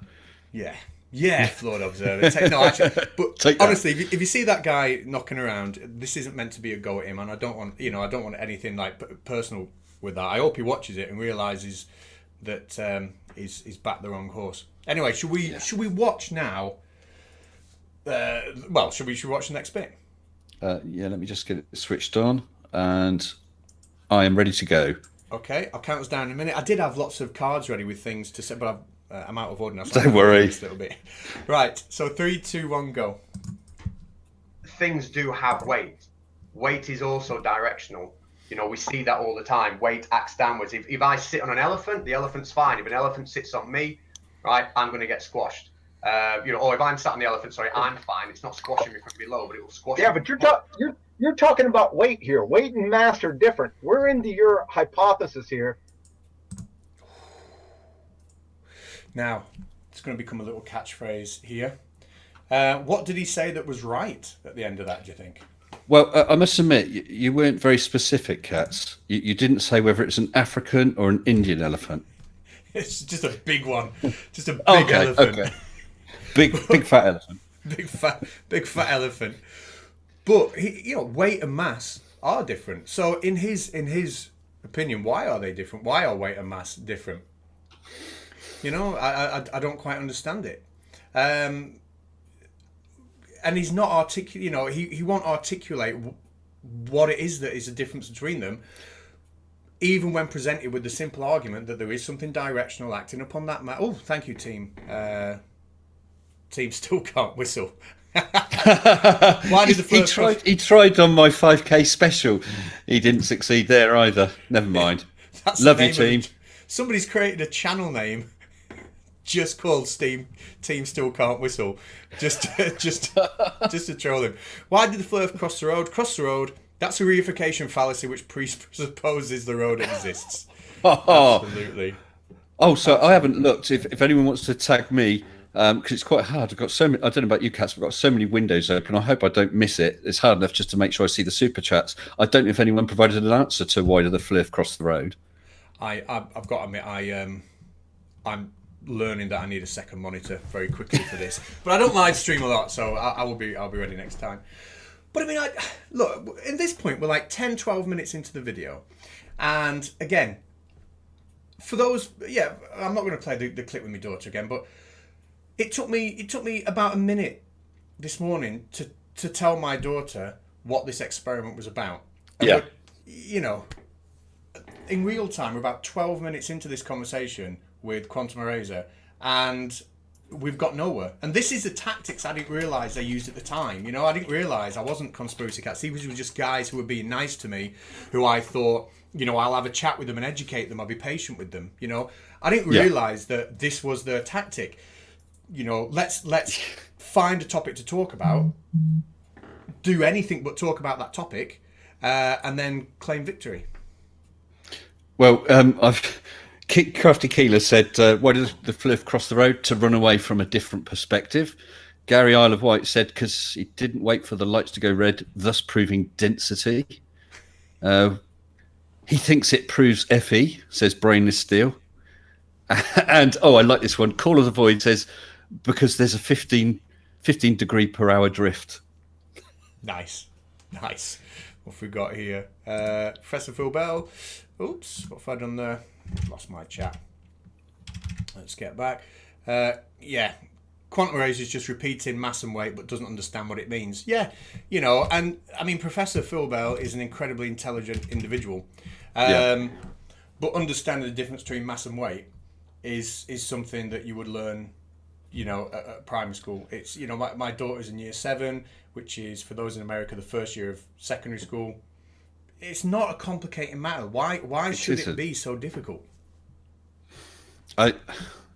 Yeah, flawed observer. No, actually, but Take that. honestly, if you see that guy knocking around, this isn't meant to be a go at him, and I don't want anything like personal with that. I hope he watches it and realizes that he's backed the wrong horse. Anyway, should we watch now? Should we watch the next bit? Yeah, let me just get it switched on, and I am ready to go. Okay, I'll count us down in a minute. I did have lots of cards ready with things to say, but I'm out of order now. Don't worry. A little bit. Right, so 3, 2, 1, go. Things do have weight. Weight is also directional. You know, we see that all the time. Weight acts downwards. If I sit on an elephant, the elephant's fine. If an elephant sits on me, right, I'm going to get squashed. Or if I'm sat on the elephant, sorry, I'm fine. It's not squashing me from below, but it will squash me. Yeah, but you're talking about weight here. Weight and mass are different. We're into your hypothesis here. Now, it's going to become a little catchphrase here. What did he say that was right at the end of that, do you think? Well, I must admit, you weren't very specific, Katz. You didn't say whether it's an African or an Indian elephant. It's just a big one. Just a big elephant. Okay. Big fat elephant. Big fat elephant. But weight and mass are different. So in his opinion, why are they different? Why are weight and mass different? I don't quite understand it. And he's not articulate. He won't articulate what it is that is the difference between them, even when presented with the simple argument that there is something directional acting upon that matter. Oh, thank you, team. Team still can't whistle. Why did he tried on my 5K special. He didn't succeed there either. Never mind. Love you, team. Somebody's created a channel name just called Team Still Can't Whistle, just to troll him. Why did the Flurf cross the road? Cross the road. That's a reification fallacy which presupposes the road exists. Absolutely. Oh, so I haven't looked. If anyone wants to tag me, because it's quite hard. I've got so many. I don't know about you, Katz. I've got so many windows open. I hope I don't miss it. It's hard enough just to make sure I see the super chats. I don't know if anyone provided an answer to why did the Flurf cross the road. I've got to admit, I'm learning that I need a second monitor very quickly for this. But I don't live stream a lot, so I'll be ready next time. But I mean, look, at this point, we're like 10, 12 minutes into the video. And again, for those, I'm not going to play the clip with my daughter again, but it took me about a minute this morning to tell my daughter what this experiment was about. And in real time, we're about 12 minutes into this conversation with Quantum Eraser, and we've got nowhere. And this is the tactics I didn't realise they used at the time. I didn't realise I wasn't conspiracy cats. These were just guys who were being nice to me, who I thought, I'll have a chat with them and educate them. I'll be patient with them. I didn't realise that this was their tactic. Let's find a topic to talk about, do anything but talk about that topic, and then claim victory. Well, Krafty Keelah said, why did the flirt cross the road? To run away from a different perspective. Gary Isle of Wight said, because he didn't wait for the lights to go red, thus proving density. He thinks it proves FE, says Brainless Steel. And, I like this one. Call of the Void says, because there's a 15 degree per hour drift. Nice. What have we got here? Professor Phil Bell. Oops, what have I done there? Lost my chat. Let's get back. Quantum rays is just repeating mass and weight, but doesn't understand what it means. Yeah, and I mean, Professor Phil Bell is an incredibly intelligent individual. But understanding the difference between mass and weight is something that you would learn, at primary school. It's, my daughter's in year 7, which is, for those in America, the first year of secondary school. It's not a complicated matter. Why should it be so difficult? I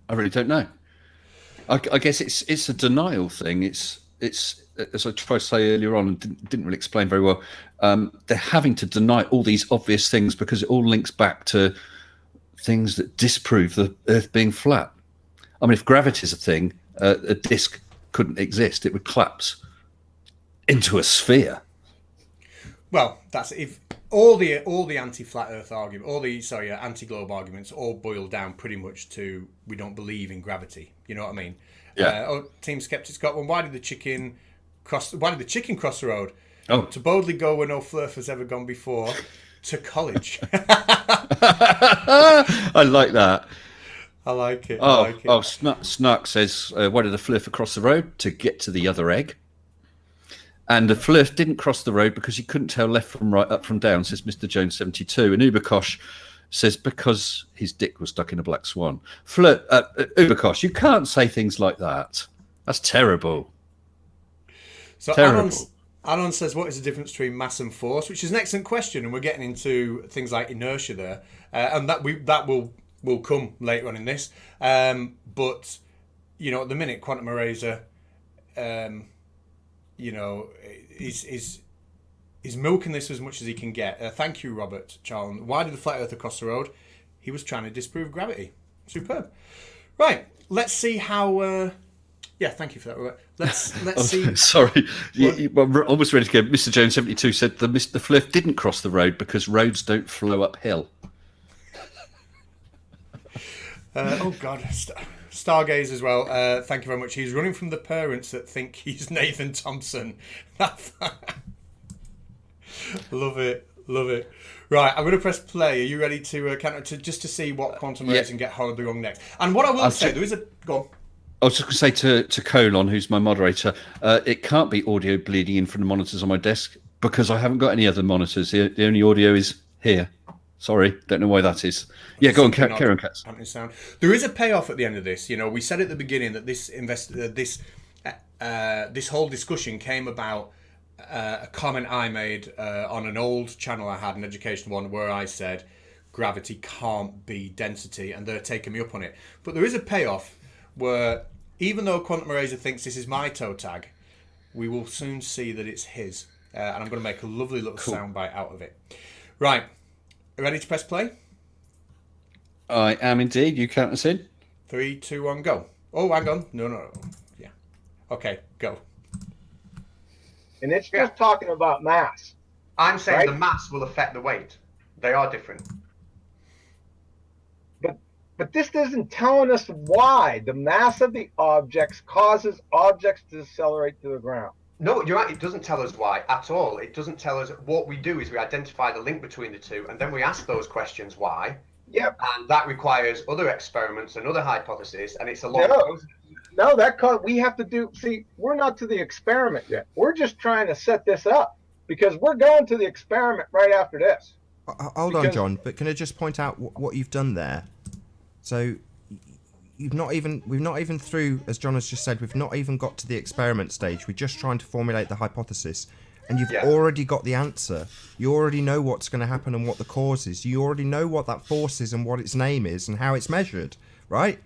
really don't know. I guess it's a denial thing. It's as I tried to say earlier on and didn't really explain very well. They're having to deny all these obvious things because it all links back to things that disprove the Earth being flat. I mean, if gravity is a thing, a disk couldn't exist. It would collapse into a sphere. Well, that's if all the anti-flat Earth argument, anti-globe arguments, all boil down pretty much to we don't believe in gravity. You know what I mean? Yeah. Team Skeptics got one. Why did the chicken cross the road? Oh, to boldly go where no flirt has ever gone before, to college. I like that. I like it. Snark says, why did the flirt cross the road? To get to the other egg. And the flirt didn't cross the road because he couldn't tell left from right, up from down, says Mr. Jones 72. And Uberkosh says because his dick was stuck in a black swan. Uberkosh, you can't say things like that. That's terrible. So terrible. Anon says, what is the difference between mass and force? Which is an excellent question, and we're getting into things like inertia there. And that will come later on in this. But, at the minute, quantum arrays are... is milking this as much as he can get. Thank you, Robert Charlton. Why did the flat earther cross the road? He was trying to disprove gravity. Superb. Right, let's see how... thank you for that, Robert. Let's see... Sorry, we're almost ready to go. Mr. Jones 72 said the flirt didn't cross the road because roads don't flow uphill. Oh, God. Stargaze as well. Thank you very much. He's running from the parents that think he's Nathan Thompson. Love it. Right, I'm going to press play. Are you ready to just to see what quantum rays and get horribly wrong next? And what I will say, there is a... Go on. I was just going to say to Colon, who's my moderator, it can't be audio bleeding in from the monitors on my desk because I haven't got any other monitors. The only audio is here. Sorry, don't know why that is. Yeah, go on, Karen Katz. Sound. There is a payoff at the end of this. We said at the beginning that this whole discussion came about a comment I made on an old channel I had, an educational one, where I said gravity can't be density, and they're taking me up on it. But there is a payoff where, even though Quantum Eraser thinks this is my toe tag, we will soon see that it's his. And I'm going to make a lovely little soundbite out of it. Right. Ready to press play? I am indeed. You count us in. 3, 2, 1, go. Oh, hang on. No. Yeah. Okay, go. And it's just talking about mass. I'm saying the mass will affect the weight. They are different. But this isn't telling us why the mass of the objects causes objects to decelerate to the ground. No, you're right. It doesn't tell us why at all. It doesn't tell us. What we do is we identify the link between the two, and then we ask those questions why. Yep. And that requires other experiments and other hypotheses, and it's a long process. No, we have to do. See, we're not to the experiment yet. We're just trying to set this up because we're going to the experiment right after this. Hold on, John. But can I just point out what you've done there? So we've not even through, as John has just said, we've not even got to the experiment stage. We're just trying to formulate the hypothesis. And you've already got the answer. You already know what's going to happen and what the cause is. You already know what that force is and what its name is and how it's measured, right?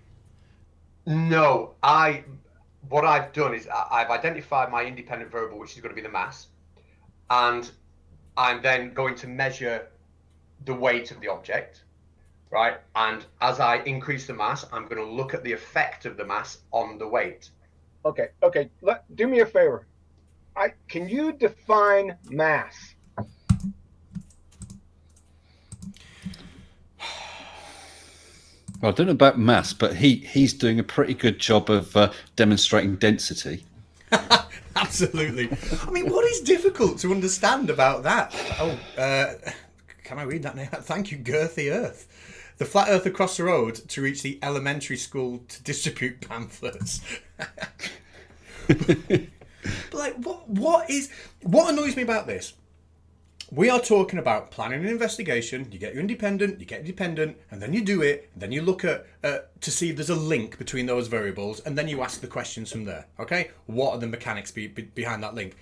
No, what I've done is I've identified my independent variable, which is going to be the mass, and I'm then going to measure the weight of the object. right? And as I increase the mass, I'm going to look at the effect of the mass on the weight. Okay. Do me a favor. Can you define mass? Well, I don't know about mass, but he's doing a pretty good job of demonstrating density. Absolutely. I mean, what is difficult to understand about that? Oh, can I read that name? Thank you, Girthy Earth. The flat earth across the road to reach the elementary school to distribute pamphlets. But like, what annoys me about this? We are talking about planning an investigation. You get your independent, and then you do it, and then you look at to see if there's a link between those variables, and then you ask the questions from there. Okay, what are the mechanics behind that link?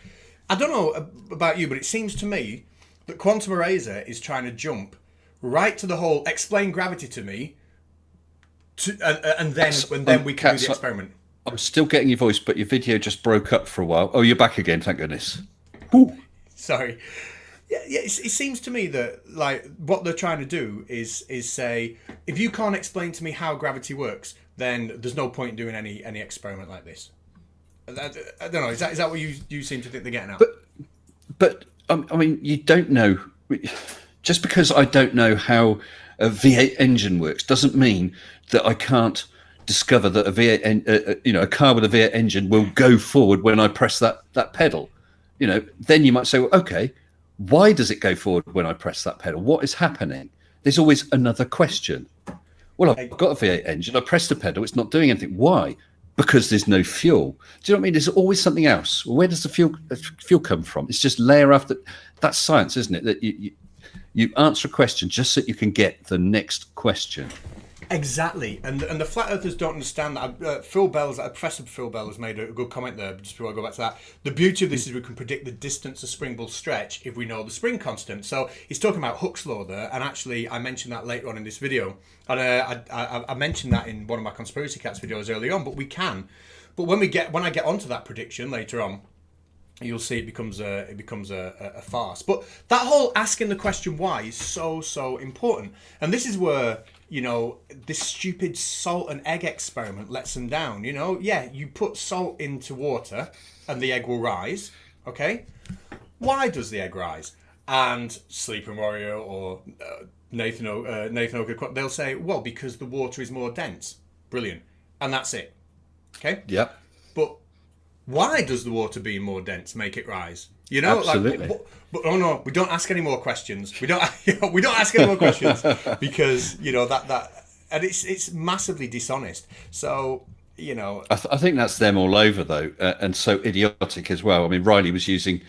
I don't know about you, but it seems to me that Quantum Eraser is trying to jump right to the whole explain gravity to me, and then we can do the experiment. I'm still getting your voice, but your video just broke up for a while. Oh, you're back again, thank goodness. Ooh. Sorry. Yeah, it seems to me that like what they're trying to do is say, if you can't explain to me how gravity works, then there's no point in doing any experiment like this. I don't know. Is that what you seem to think they're getting at? But I mean, you don't know. Just because I don't know how a V8 engine works doesn't mean that I can't discover that a V8, a car with a V8 engine will go forward when I press that pedal. Then you might say, well, okay, why does it go forward when I press that pedal? What is happening? There's always another question. Well, I've got a V8 engine. I press the pedal. It's not doing anything. Why? Because there's no fuel. Do you know what I mean? There's always something else. Where does the fuel come from? It's just layer after. That's science, isn't it? That you answer a question just so you can get the next question. Exactly, and the flat earthers don't understand that. Professor Phil Bell has made a good comment there. Just before I go back to that, the beauty of this is we can predict the distance a spring will stretch if we know the spring constant. So he's talking about Hooke's law there, and actually I mentioned that later on in this video, and I mentioned that in one of my Conspiracy Cats videos early on. But we can, but when I get onto that prediction later on, you'll see it becomes a farce. But that whole asking the question why is so important, and this is where this stupid salt and egg experiment lets them down. You put salt into water and the egg will rise. Okay, why does the egg rise? And Sleeping Warrior or Nathan Oak, they'll say, well, because the water is more dense. Brilliant, and that's it. Okay. Yep. But why does the water being more dense make it rise? Absolutely. But oh no, we don't ask any more questions. We don't ask any more questions because that and it's massively dishonest. So I think that's them all over though, and so idiotic as well. I mean, Riley was using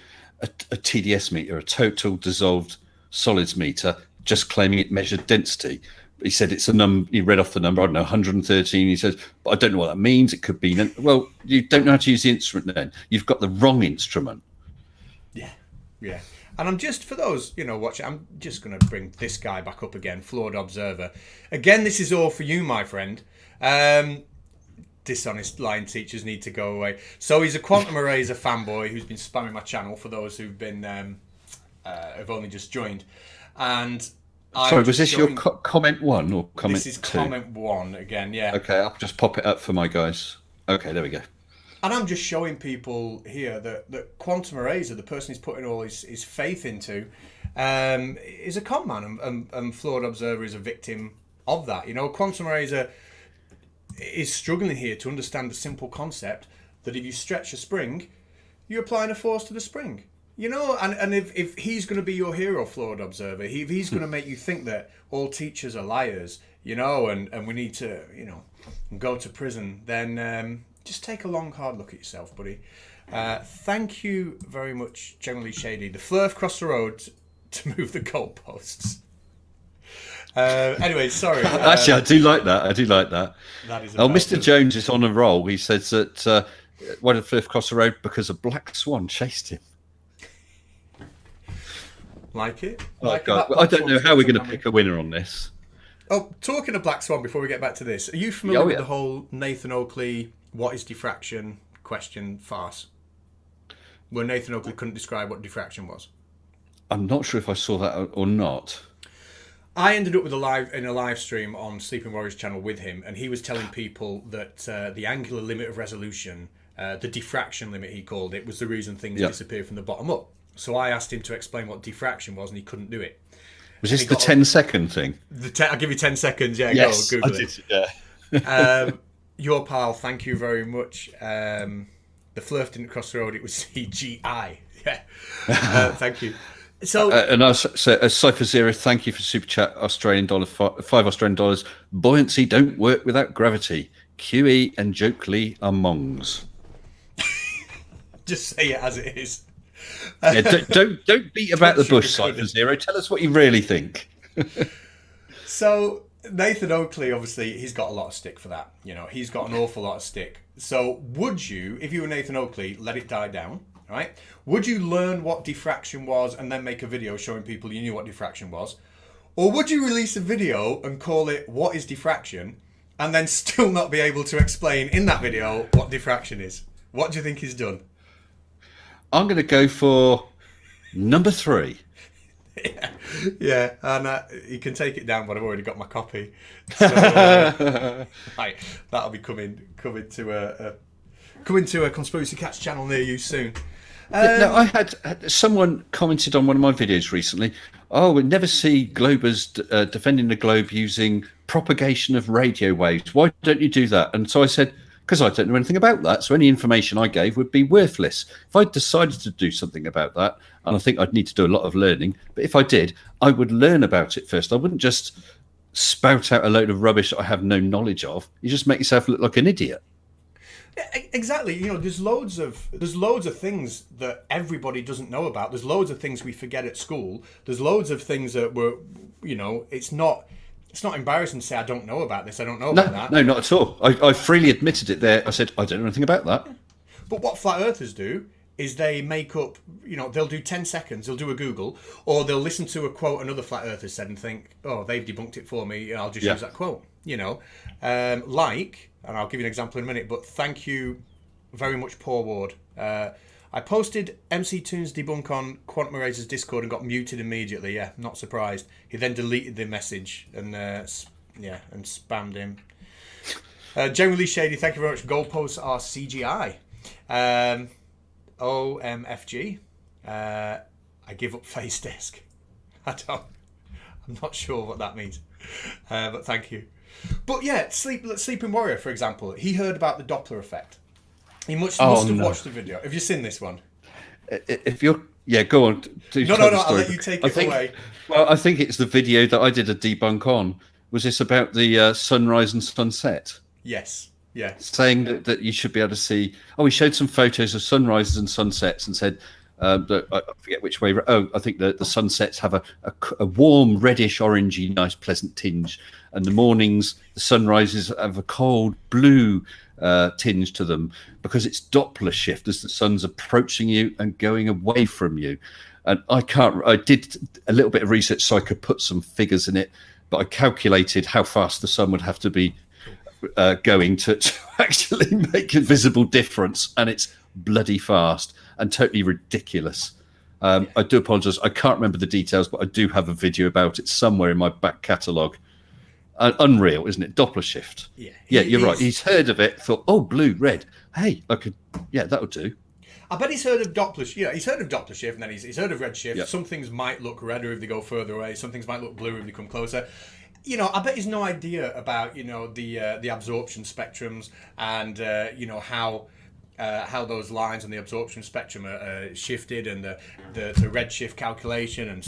a TDS meter, a total dissolved solids meter, just claiming it measured density. He said it's a number. He read off the number. I don't know, 113. He says, but I don't know what that means. It could be. Well, you don't know how to use the instrument. Then you've got the wrong instrument. Yeah. And I'm just, for those, watching, I'm just going to bring this guy back up again, Flawed Observer. Again, this is all for you, my friend. Dishonest line teachers need to go away. So he's a Quantum Eraser fanboy who's been spamming my channel for those who've been, have only just joined. And sorry, was this your comment one or comment This is two? comment one again, yeah. Okay, I'll just pop it up for my guys. Okay, there we go. And I'm just showing people here that Quantum Eraser, the person he's putting all his faith into, is a con man, and Flawed Observer is a victim of that. Quantum Eraser is struggling here to understand the simple concept that if you stretch a spring, you're applying a force to the spring. And if he's going to be your hero, Flawed Observer, if he's going to make you think that all teachers are liars, and we need to, go to prison, then just take a long, hard look at yourself, buddy. Thank you very much, Generally Shady. The Flurf crossed the road to move the goalposts. Anyway, sorry. Actually, I do like that. That is Mr. Jones is on a roll. He says that why did Flurf cross the road? Because a black swan chased him. Like it? Oh, God. I don't know how we're going to pick a winner on this. Oh, talking of Black Swan, before we get back to this, are you familiar with the whole Nathan Oakley, what is diffraction question farce? Where Nathan Oakley couldn't describe what diffraction was. I'm not sure if I saw that or not. I ended up with a live stream on Sleeping Warriors channel with him, and he was telling people that the angular limit of resolution, the diffraction limit he called it, was the reason things disappear from the bottom up. So I asked him to explain what diffraction was, and he couldn't do it. Was this the 10-second thing? I'll give you 10 seconds. Yeah, Yes, go Google I it. did. Yeah. Your pal, thank you very much. The Flurf didn't cross the road; it was CGI. Yeah, thank you. So, and I so Cypher Zero, thank you for super chat. Australian dollar, $5 Australian dollars. Buoyancy don't work without gravity. QE and Jokely are mongs. just say it as it is. Yeah, don't beat about the bush, Cypher Zero. Tell us what you really think. So Nathan Oakley, obviously, he's got a lot of stick for that. You know, he's got an awful lot of stick. So would you, if you were Nathan Oakley, let it die down, right? Would you learn what diffraction was and then make a video showing people you knew what diffraction was? Or would you release a video and call it "What is diffraction?" and then still not be able to explain in that video what diffraction is? What do you think he's done? I'm going to go for number 3. Yeah, and you can take it down, but I've already got my copy. So, right, that'll be coming to a Conspiracy Cats channel near you soon. No, I had someone commented on one of my videos recently. Oh, we never see Globers defending the globe using propagation of radio waves. Why don't you do that? And so I said, because I don't know anything about that. So any information I gave would be worthless. If I decided to do something about that, and I think I'd need to do a lot of learning, but if I did, I would learn about it first. I wouldn't just spout out a load of rubbish that I have no knowledge of. You just make yourself look like an idiot. Exactly. You know, there's loads of things that everybody doesn't know about. There's loads of things we forget at school. There's loads of things that it's not embarrassing to say I don't know about this. I don't know about that. No, not at all. I freely admitted it there. I said I don't know anything about that. But what flat earthers do is they make up, they'll do 10 seconds, they'll do a Google, or they'll listen to a quote another flat earther said and think, oh, they've debunked it for me, I'll just use that quote, and I'll give you an example in a minute, but thank you very much, Paul Ward. I posted MC Toon's debunk on Quantum Eraser's Discord and got muted immediately, yeah, not surprised. He then deleted the message and spammed him. Generally Shady, thank you very much. Goalposts are CGI. OMFG. I give up face disk. I'm not sure what that means. But thank you. But yeah, Sleeping Warrior, for example, he heard about the Doppler effect. He must have watched the video. Have you seen this one? If you're... Yeah, go on. No, I'll let you take it away. Well, I think it's the video that I did a debunk on. Was this about the sunrise and sunset? Yes. Yeah. Saying that you should be able to see... Oh, he showed some photos of sunrises and sunsets and said... that, I forget which way... Oh, I think the sunsets have a warm, reddish, orangey, nice, pleasant tinge. And the mornings, the sunrises have a cold blue tinge to them because it's Doppler shift as the sun's approaching you and going away from you. And I did a little bit of research so I could put some figures in it, but I calculated how fast the sun would have to be going to actually make a visible difference, and it's bloody fast and totally ridiculous. I do apologize, I can't remember the details, but I do have a video about it somewhere in my back catalogue. Unreal, isn't it? Doppler shift. Yeah, you're right. He's heard of it, thought, oh, blue, red. Hey, that'll do. I bet he's heard of Doppler. He's heard of Doppler shift, and then he's heard of red shift. Yep. Some things might look redder if they go further away. Some things might look bluer if they come closer. I bet he's no idea about the absorption spectrums and how those lines on the absorption spectrum are shifted and the redshift calculation and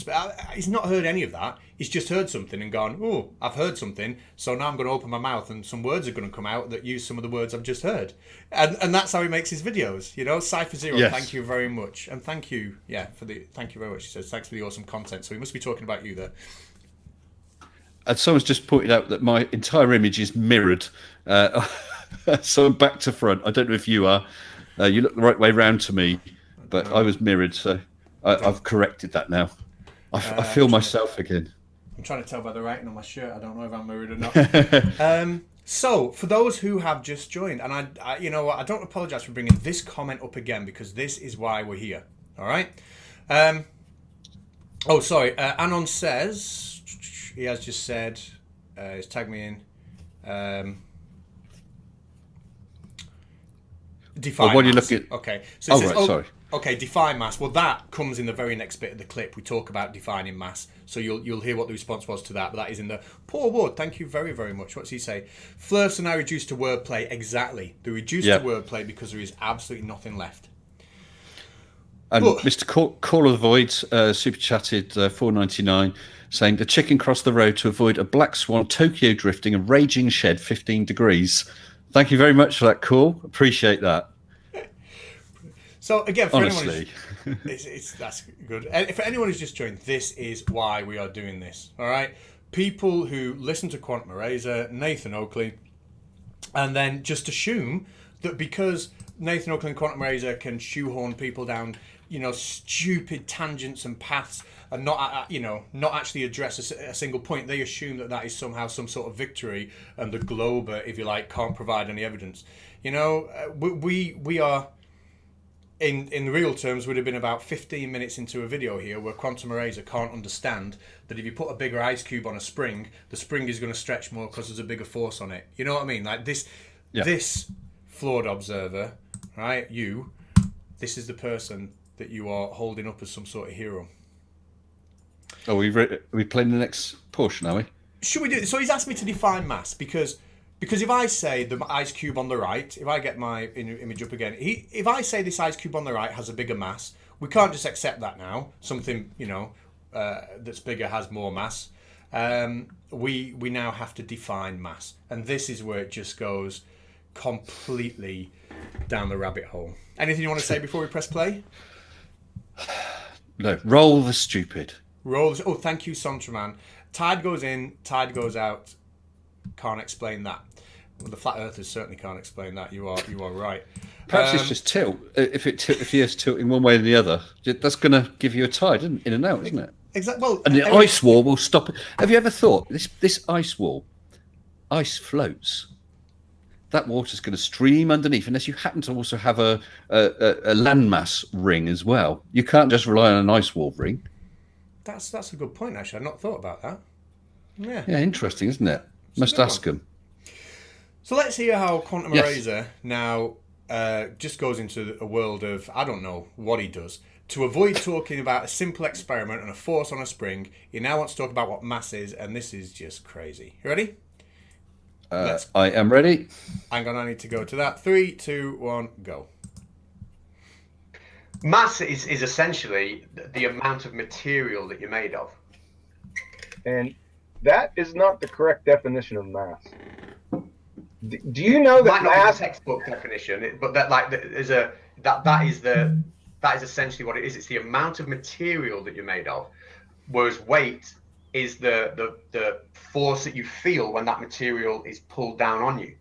he's not heard any of that. He's just heard something and gone, oh, I've heard something, so now I'm going to open my mouth and some words are going to come out that use some of the words I've just heard, and that's how he makes his videos. Cypher Zero, yes. Thank you very much, and thank you very much. He says thanks for the awesome content. So he must be talking about you there. And someone's just pointed out that my entire image is mirrored. So I'm back to front. I don't know if you are. You look the right way round to me, but I was mirrored, so I've corrected that now. I feel myself again. I'm trying to tell by the writing on my shirt. I don't know if I'm mirrored or not. So, for those who have just joined, and I I don't apologise for bringing this comment up again because this is why we're here. All right. Anon says... he has just said, he's tagged me in. Define Well, what are you mass. looking at? Okay. So it Oh, says, right, sorry. Okay, define mass. Well, that comes in the very next bit of the clip. We talk about defining mass. So you'll hear what the response was to that. But that is in the Paul Ward. Thank you very, very much. What's he say? Flirts are now reduced to wordplay. Exactly. They're reduced to wordplay because there is absolutely nothing left. And Look. Mr. Call of the Void super chatted $4.99, saying the chicken crossed the road to avoid a black swan, Tokyo drifting, a raging shed, 15 degrees. Thank you very much for that call. Appreciate that. So again, for Honestly. anyone, that's good. And for anyone who's just joined, this is why we are doing this. All right, people who listen to Quantum Eraser, Nathan Oakley, and then just assume that because Nathan Oakley and Quantum Eraser can shoehorn people down, stupid tangents and paths, and not actually address a single point, they assume that is somehow some sort of victory, and the Glober, if you like, can't provide any evidence. We are. In real terms, would have been about 15 minutes into a video here where Quantum Eraser can't understand that if you put a bigger ice cube on a spring, the spring is going to stretch more because there's a bigger force on it. You know what I mean? Like this flawed observer, right? This is the person that you are holding up as some sort of hero. Are we playing the next portion, are we? Should we do this? So he's asked me to define mass because if I say the ice cube on the right, if I get my image up again, if I say this ice cube on the right has a bigger mass, we can't just accept that now. Something that's bigger has more mass. We now have to define mass, and this is where it just goes completely down the rabbit hole. Anything you want to say before we press play? No. Roll the stupid. Oh, thank you, Sontraman. Tide goes in, tide goes out. Can't explain that. Well, the flat earthers certainly can't explain that. You are right. Perhaps it's just tilt. If you're tilting one way or the other, that's going to give you a tide in and out, isn't it? Exactly. Well, And the ice wall will stop it. Have you ever thought this ice wall, ice floats? That water's going to stream underneath, unless you happen to also have a landmass ring as well. You can't just rely on an ice wall ring. That's a good point. Actually, I've not thought about that. Yeah. Yeah, interesting, isn't it? Must ask them. So let's hear how Quantum Eraser now just goes into a world of, I don't know what he does. To avoid talking about a simple experiment and a force on a spring, he now wants to talk about what mass is, and this is just crazy. You ready? I am ready. Hang on, I need to go to that. 3, 2, 1, go. Mass is essentially the amount of material that you're made of. And that is not the correct definition of mass. Do you know that Might not be mass? the textbook definition, but that is essentially what it is. It's the amount of material that you're made of, whereas weight is the force that you feel when that material is pulled down on you.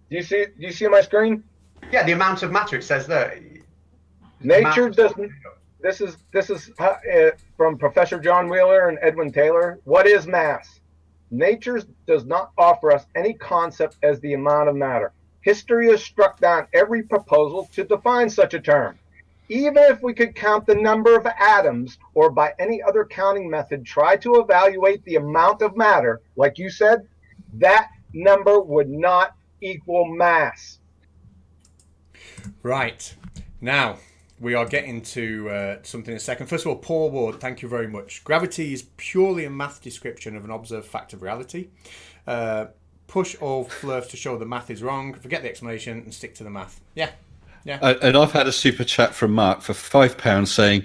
Do you see my screen? Yeah, the amount of matter, it says there. Nature doesn't. This is from Professor John Wheeler and Edwin Taylor. What is mass? Nature does not offer us any concept as the amount of matter. History has struck down every proposal to define such a term. Even if we could count the number of atoms or by any other counting method try to evaluate the amount of matter, like you said, that number would not equal mass. Right. Now, we are getting to something in a second. First of all, Paul Ward, thank you very much. Gravity is purely a math description of an observed fact of reality. Push all flirts to show the math is wrong. Forget the explanation and stick to the math. Yeah. And I've had a super chat from Mark for £5 saying,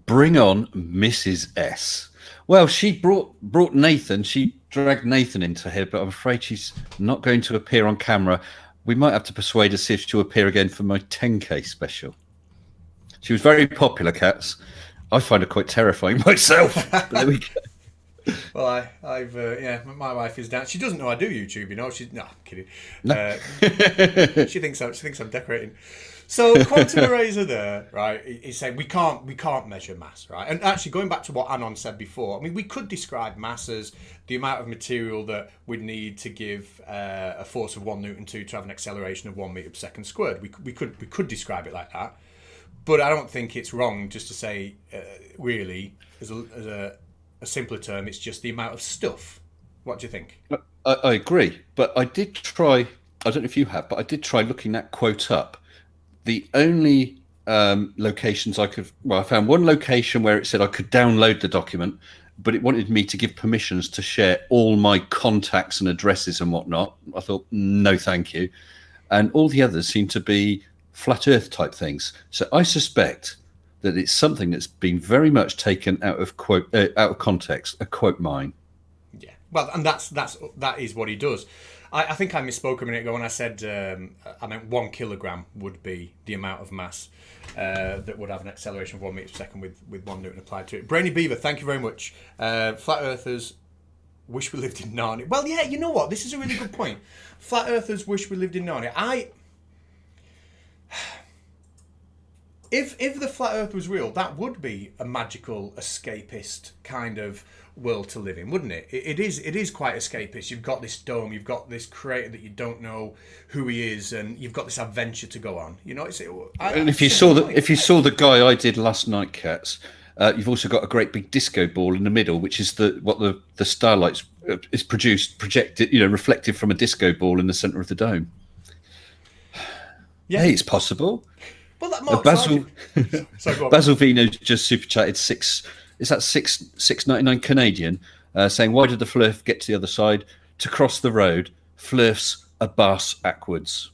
"Bring on Mrs. S." Well, she brought Nathan. She dragged Nathan into here, but I'm afraid she's not going to appear on camera. We might have to persuade her see if she'll appear again for my 10K special. She was very popular, Cats. I find her quite terrifying myself. But there we go. Well, my wife is down. She doesn't know I do YouTube. I'm kidding. No. She thinks I'm decorating. So Quantum Eraser there, right? He's saying we can't measure mass, right? And actually, going back to what Anon said before, I mean, we could describe mass as the amount of material that we'd need to give a force of 1 Newton to have an acceleration of 1 meter per second squared. We could describe it like that, but I don't think it's wrong just to say really as a simpler term, it's just the amount of stuff What do you think? I agree, but I did try. I don't know if you have, but I did try looking that quote up. The only locations I could, well, I found one location where it said I could download the document, but it wanted me to give permissions to share all my contacts and addresses and whatnot. I thought, no, thank you. And all the others seem to be flat Earth type things. So I suspect that it's something that's been very much taken out of out of context, a quote mine. Yeah, well, and that is what he does. I think I misspoke a minute ago when I said I meant 1 kilogram would be the amount of mass that would have an acceleration of 1 meter per second with 1 Newton applied to it. Brainy Beaver, thank you very much. Flat Earthers wish we lived in Narnia. Well, yeah, you know what? This is a really good point. Flat Earthers wish we lived in Narnia. If the flat Earth was real, that would be a magical, escapist kind of world to live in, wouldn't it? It is quite escapist. You've got this dome, you've got this creator that you don't know who he is, and you've got this adventure to go on. You know, and if you saw the guy I did last night, Cats, you've also got a great big disco ball in the middle, which is what the starlights is projected, reflected from a disco ball in the centre of the dome. Yeah, hey, it's possible. Well, that Basil Sorry, Basil Vino just super chatted $6.99 Canadian, saying, why did the Flurf get to the other side? To cross the road, Flurfs a bus backwards.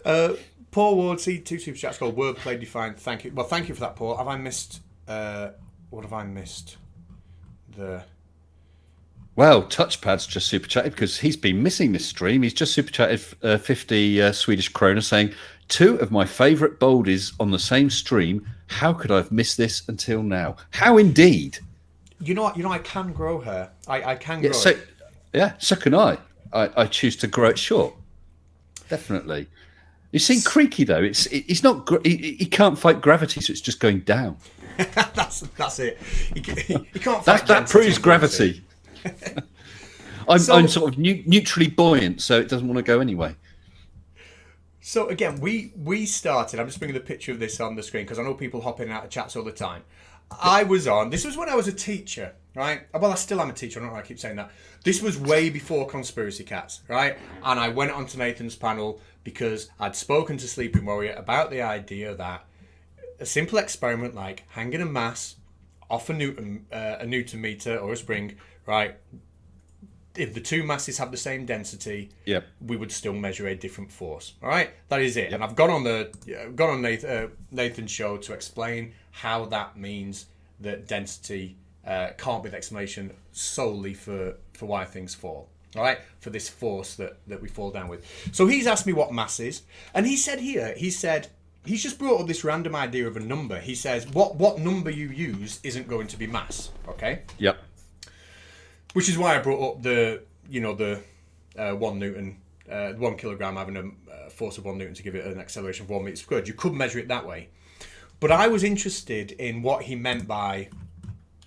Paul Ward, see 2 super chats called Wordplay Defined. Thank you. Well, thank you for that, Paul. Have I missed? What have I missed? Well, Touchpad's just super chatted because he's been missing this stream. He's just super chatted 50 Swedish krona saying, 2 of my favourite boldies on the same stream. How could I have missed this until now? How indeed? You know, I can grow hair. I can grow it. Yeah, so can I. I choose to grow it short. Definitely. You see, Creaky though, he's not. He can't fight gravity, so it's just going down. that's it. He can't fight that proves gravity. I'm sort of neutrally buoyant, so it doesn't want to go anyway. So again, we started. I'm just bringing the picture of this on the screen because I know people hop in and out of chats all the time. I was on. This was when I was a teacher, right? Well, I still am a teacher. I don't know why I keep saying that. This was way before Conspiracy Cats, right? And I went onto Nathan's panel because I'd spoken to Sleeping Warrior about the idea that a simple experiment like hanging a mass off a Newton meter or a spring, right? If the 2 masses have the same density, we would still measure a different force. All right, that is it. Yep. And I've gone on Nathan's show to explain how that means that density can't be the explanation solely for why things fall. All right, for this force that we fall down with. So he's asked me what mass is, and he said he's just brought up this random idea of a number. He says what number you use isn't going to be mass. Okay. Yep. Which is why I brought up the 1 Newton, 1 kilogram having a force of 1 Newton to give it an acceleration of 1 meter squared. You could measure it that way. But I was interested in what he meant by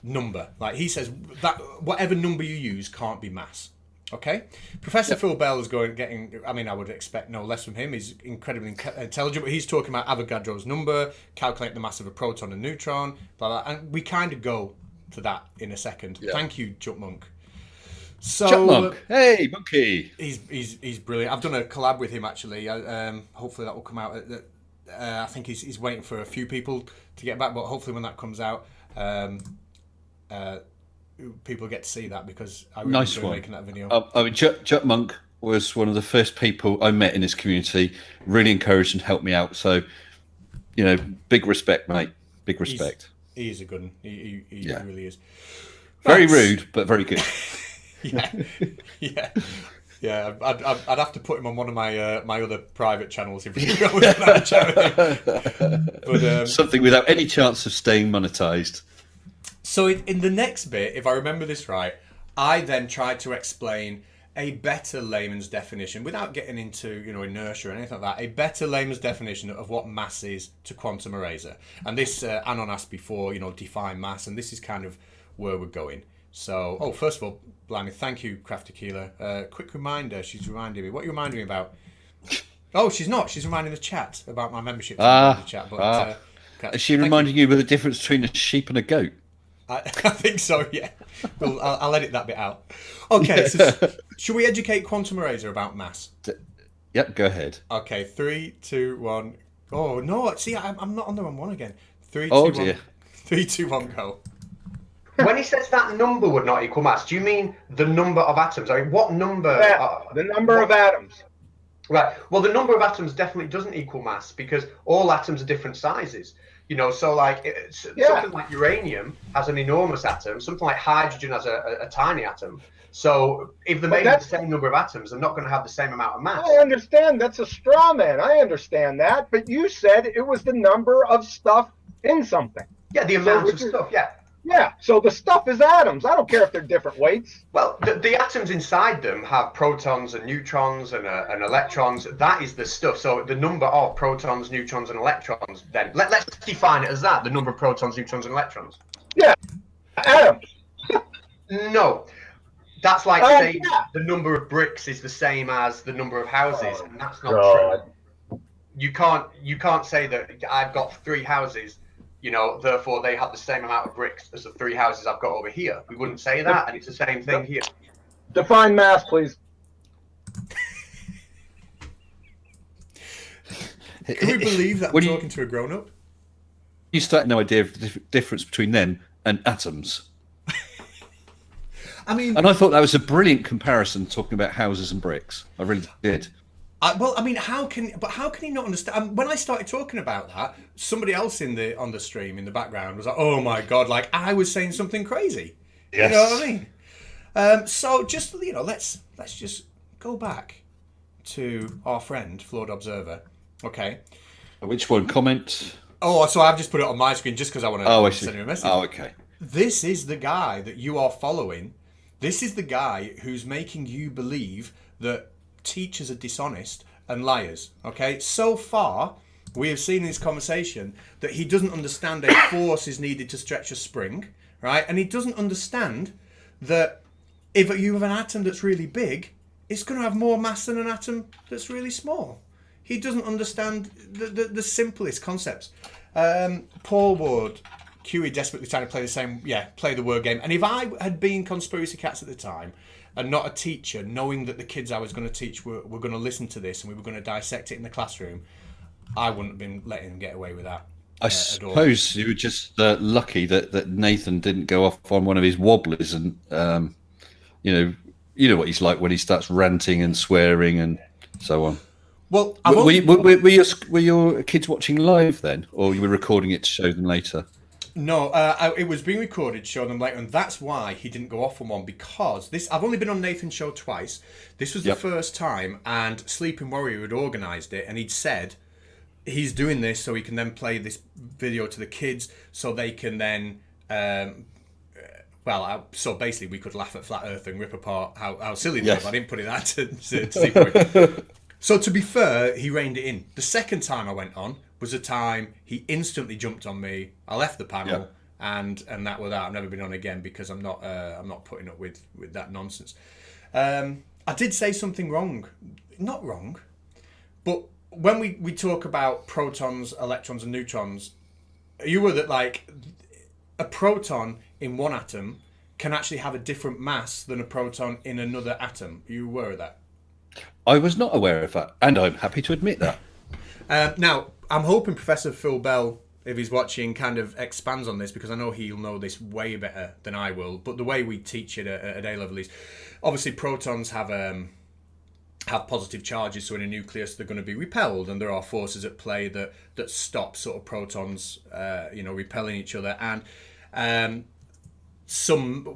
number. Like he says that whatever number you use can't be mass. Okay? Professor Phil Bell is I would expect no less from him. He's incredibly intelligent, but he's talking about Avogadro's number, calculate the mass of a proton and neutron, blah, blah, and we kind of go to that in a second. Yeah. Thank you, Chuck Monk. So, Chipmunk. Hey, monkey. He's brilliant. I've done a collab with him actually. Hopefully that will come out. I think he's waiting for a few people to get back, but hopefully when that comes out, people get to see that because I really enjoyed making that video. Chipmunk was one of the first people I met in this community. Really encouraged and helped me out. So, big respect, mate. Big respect. He is a good one. He really is. Very rude, but very good. yeah. I'd have to put him on one of my my other private channels if we go with that chat. But something without any chance of staying monetized. So in the next bit, if I remember this right, I then tried to explain a better layman's definition without getting into inertia or anything like that. A better layman's definition of what mass is to quantum eraser. And this Anon asked before, define mass, and this is kind of where we're going. So, first of all, blimey, thank you, Krafty Keelah. Quick reminder, she's reminding me. What are you reminding me about? Oh, she's not. She's reminding the chat about my membership. Is she reminding you of the difference between a sheep and a goat? I think so, yeah. Well, I'll edit that bit out. Okay, so should we educate Quantum Eraser about mass? Yep, go ahead. Okay, 3, 2, 1. Oh, no, see, I'm not on the wrong one again. 3, 2, Oh 1. dear. 3, 2, 1, go. When he says that number would not equal mass, do you mean the number of atoms? I mean, what number? The number of atoms. Right. Well, the number of atoms definitely doesn't equal mass because all atoms are different sizes. You know, so like something like uranium has an enormous atom. Something like hydrogen has a tiny atom. So if they're made of the same number of atoms, they're not going to have the same amount of mass. I understand that's a straw man. I understand that, but you said it was the number of stuff in something. Yeah, the amount of stuff. Yeah. Yeah, so the stuff is atoms. I don't care if they're different weights. Well, the atoms inside them have protons and neutrons and electrons. That is the stuff. So the number of protons, neutrons, and electrons, then let's define it as that, the number of protons, neutrons, and electrons. Yeah, atoms. No. That's like saying the number of bricks is the same as the number of houses, and that's not true. You can't say that I've got 3 houses, you know, therefore they have the same amount of bricks as the 3 houses I've got over here. We wouldn't say that, and it's the same thing here. Define mass, please. Can we believe that we're talking to a grown-up? You start no idea of the difference between them and atoms. I mean, And I thought that was a brilliant comparison, talking about houses and bricks. I really did. well, I mean, how can he not understand? When I started talking about that, somebody else on the stream in the background was like, "Oh my god!" Like I was saying something crazy. Yes. You know what I mean? So just let's just go back to our friend Flawed Observer. Okay. Which one? Comment? Oh, so I've just put it on my screen just because I want to send him a message. Oh, okay. This is the guy that you are following. This is the guy who's making you believe that teachers are dishonest and liars. Okay, so far we have seen in this conversation that he doesn't understand a force is needed to stretch a spring, right? And he doesn't understand that if you have an atom that's really big, it's going to have more mass than an atom that's really small. He doesn't understand the simplest concepts. Paul Ward, QE desperately trying to play the word game. And if I had been Conspiracy Cats at the time and not a teacher, knowing that the kids I was going to teach were going to listen to this and we were going to dissect it in the classroom, I wouldn't have been letting them get away with that. I suppose you were just lucky that Nathan didn't go off on one of his wobblers and, you know what he's like when he starts ranting and swearing and so on. Well, were your kids watching live then, or you were recording it to show them later? No, it was being recorded, show them later, and that's why he didn't go off on one, because I've only been on Nathan's show twice. This was the first time, and Sleeping Warrior had organised it, and he'd said he's doing this so he can then play this video to the kids, so they can then, so basically we could laugh at Flat Earth and rip apart how silly they were. I didn't put it that to Sleeping Warrior. So to be fair, he reined it in. The second time I went on was a time he instantly jumped on me. I left the panel, and that was that. I've never been on again because I'm not putting up with that nonsense. I did say something wrong, not wrong, but when we talk about protons, electrons, and neutrons, you were that like a proton in one atom can actually have a different mass than a proton in another atom. You were aware of that? I was not aware of that, and I'm happy to admit that. Now, I'm hoping Professor Phil Bell, if he's watching, kind of expands on this, because I know he'll know this way better than I will. But the way we teach it at A level is, obviously, protons have positive charges, so in a nucleus they're going to be repelled, and there are forces at play that stop sort of protons, repelling each other, and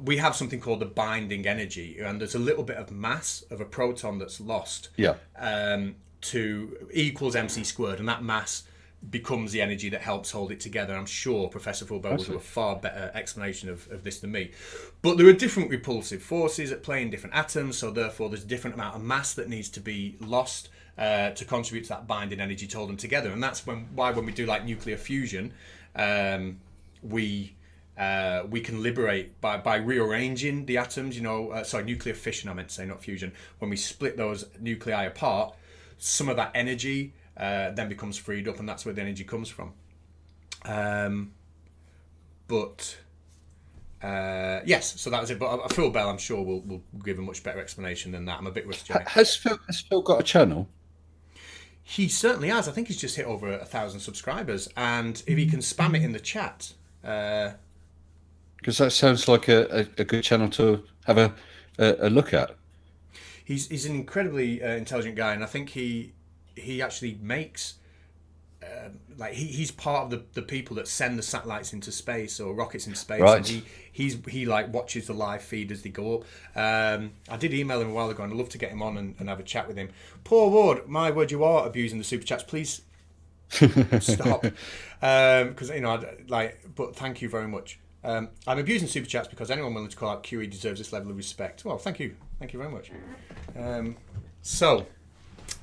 we have something called the binding energy, and there's a little bit of mass of a proton that's lost. To equals mc squared, and that mass becomes the energy that helps hold it together. I'm sure Professor Fulbell will do a far better explanation of this than me. But there are different repulsive forces at play in different atoms, so therefore there's a different amount of mass that needs to be lost to contribute to that binding energy to hold them together. And that's why when we do like nuclear fusion, we can liberate by rearranging the atoms, nuclear fission I meant to say, not fusion. When we split those nuclei apart, some of that energy then becomes freed up, and that's where the energy comes from. But Yes, so that was it. But Phil Bell, I'm sure, will give a much better explanation than that. I'm a bit rusty on it. Has Phil got a channel? He certainly has. I think he's just hit over 1,000 subscribers, and if he can spam it in the chat, Because that sounds like a good channel to have a look at. he's an incredibly intelligent guy, and I think he actually makes like he's part of the people that send the satellites into space or rockets into space. Right. And he like watches the live feed as they go up. I did email him a while ago, and I'd love to get him on and have a chat with him. Poor Ward, my word, you are abusing the super chats. Please stop, because But thank you very much. I'm abusing super chats because anyone willing to call out QE deserves this level of respect. Well, thank you very much. So,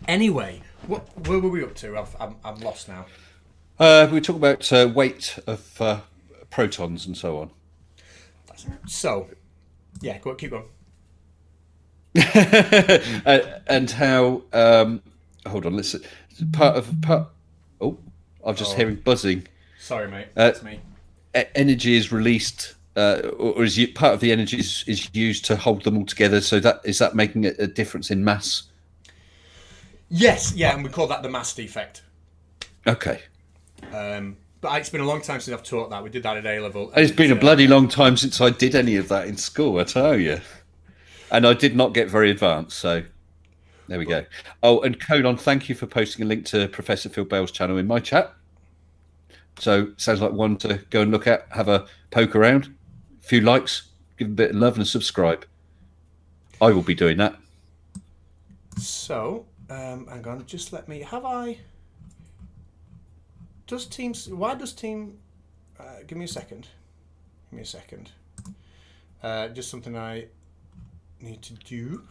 anyway, where were we up to? I'm lost now. We talk about weight of protons and so on. So, yeah, keep going. And how? Hold on. Listen. Oh, I'm just hearing buzzing. Sorry, mate. That's me. Energy is released, or is part of the energy is used to hold them all together. So is that making a difference in mass? Yes, yeah, and we call that the mass defect. Okay. But it's been a long time since I've taught that. We did that at A level. It's been a bloody long time since I did any of that in school, I tell you. And I did not get very advanced, so there we go. Oh, and Colon, thank you for posting a link to Professor Phil Bell's channel in my chat. So sounds like one to go and look at, have a poke around, a few likes, give a bit of love and subscribe. I will be doing that. So, hang on, just let me, why does team, give me a second. Just something I need to do.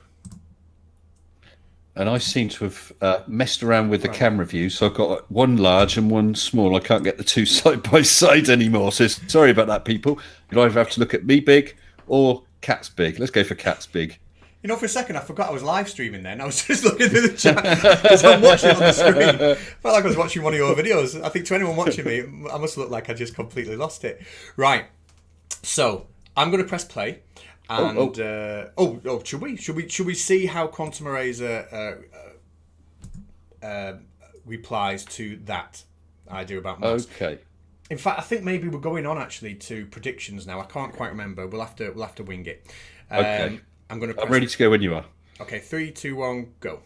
And I seem to have messed around with the camera view, so I've got one large and one small. I can't get the two side by side anymore, so sorry about that, people. You'll either have to look at me big or Cat's big. Let's go for Cat's big. You know, for a second I forgot I was live streaming then. I was just looking through the chat because I'm watching on the screen. I felt like I was watching one of your videos. I think to anyone watching me, I must look like I just completely lost it. Right. So, I'm going to press play. And should we see how quantum arrays replies to that idea about mass? Okay. In fact, I think maybe we're going on actually to predictions now. I can't quite remember. We'll have to wing it. Okay. I'm ready to go when you are. Okay, 3, 2, 1, go.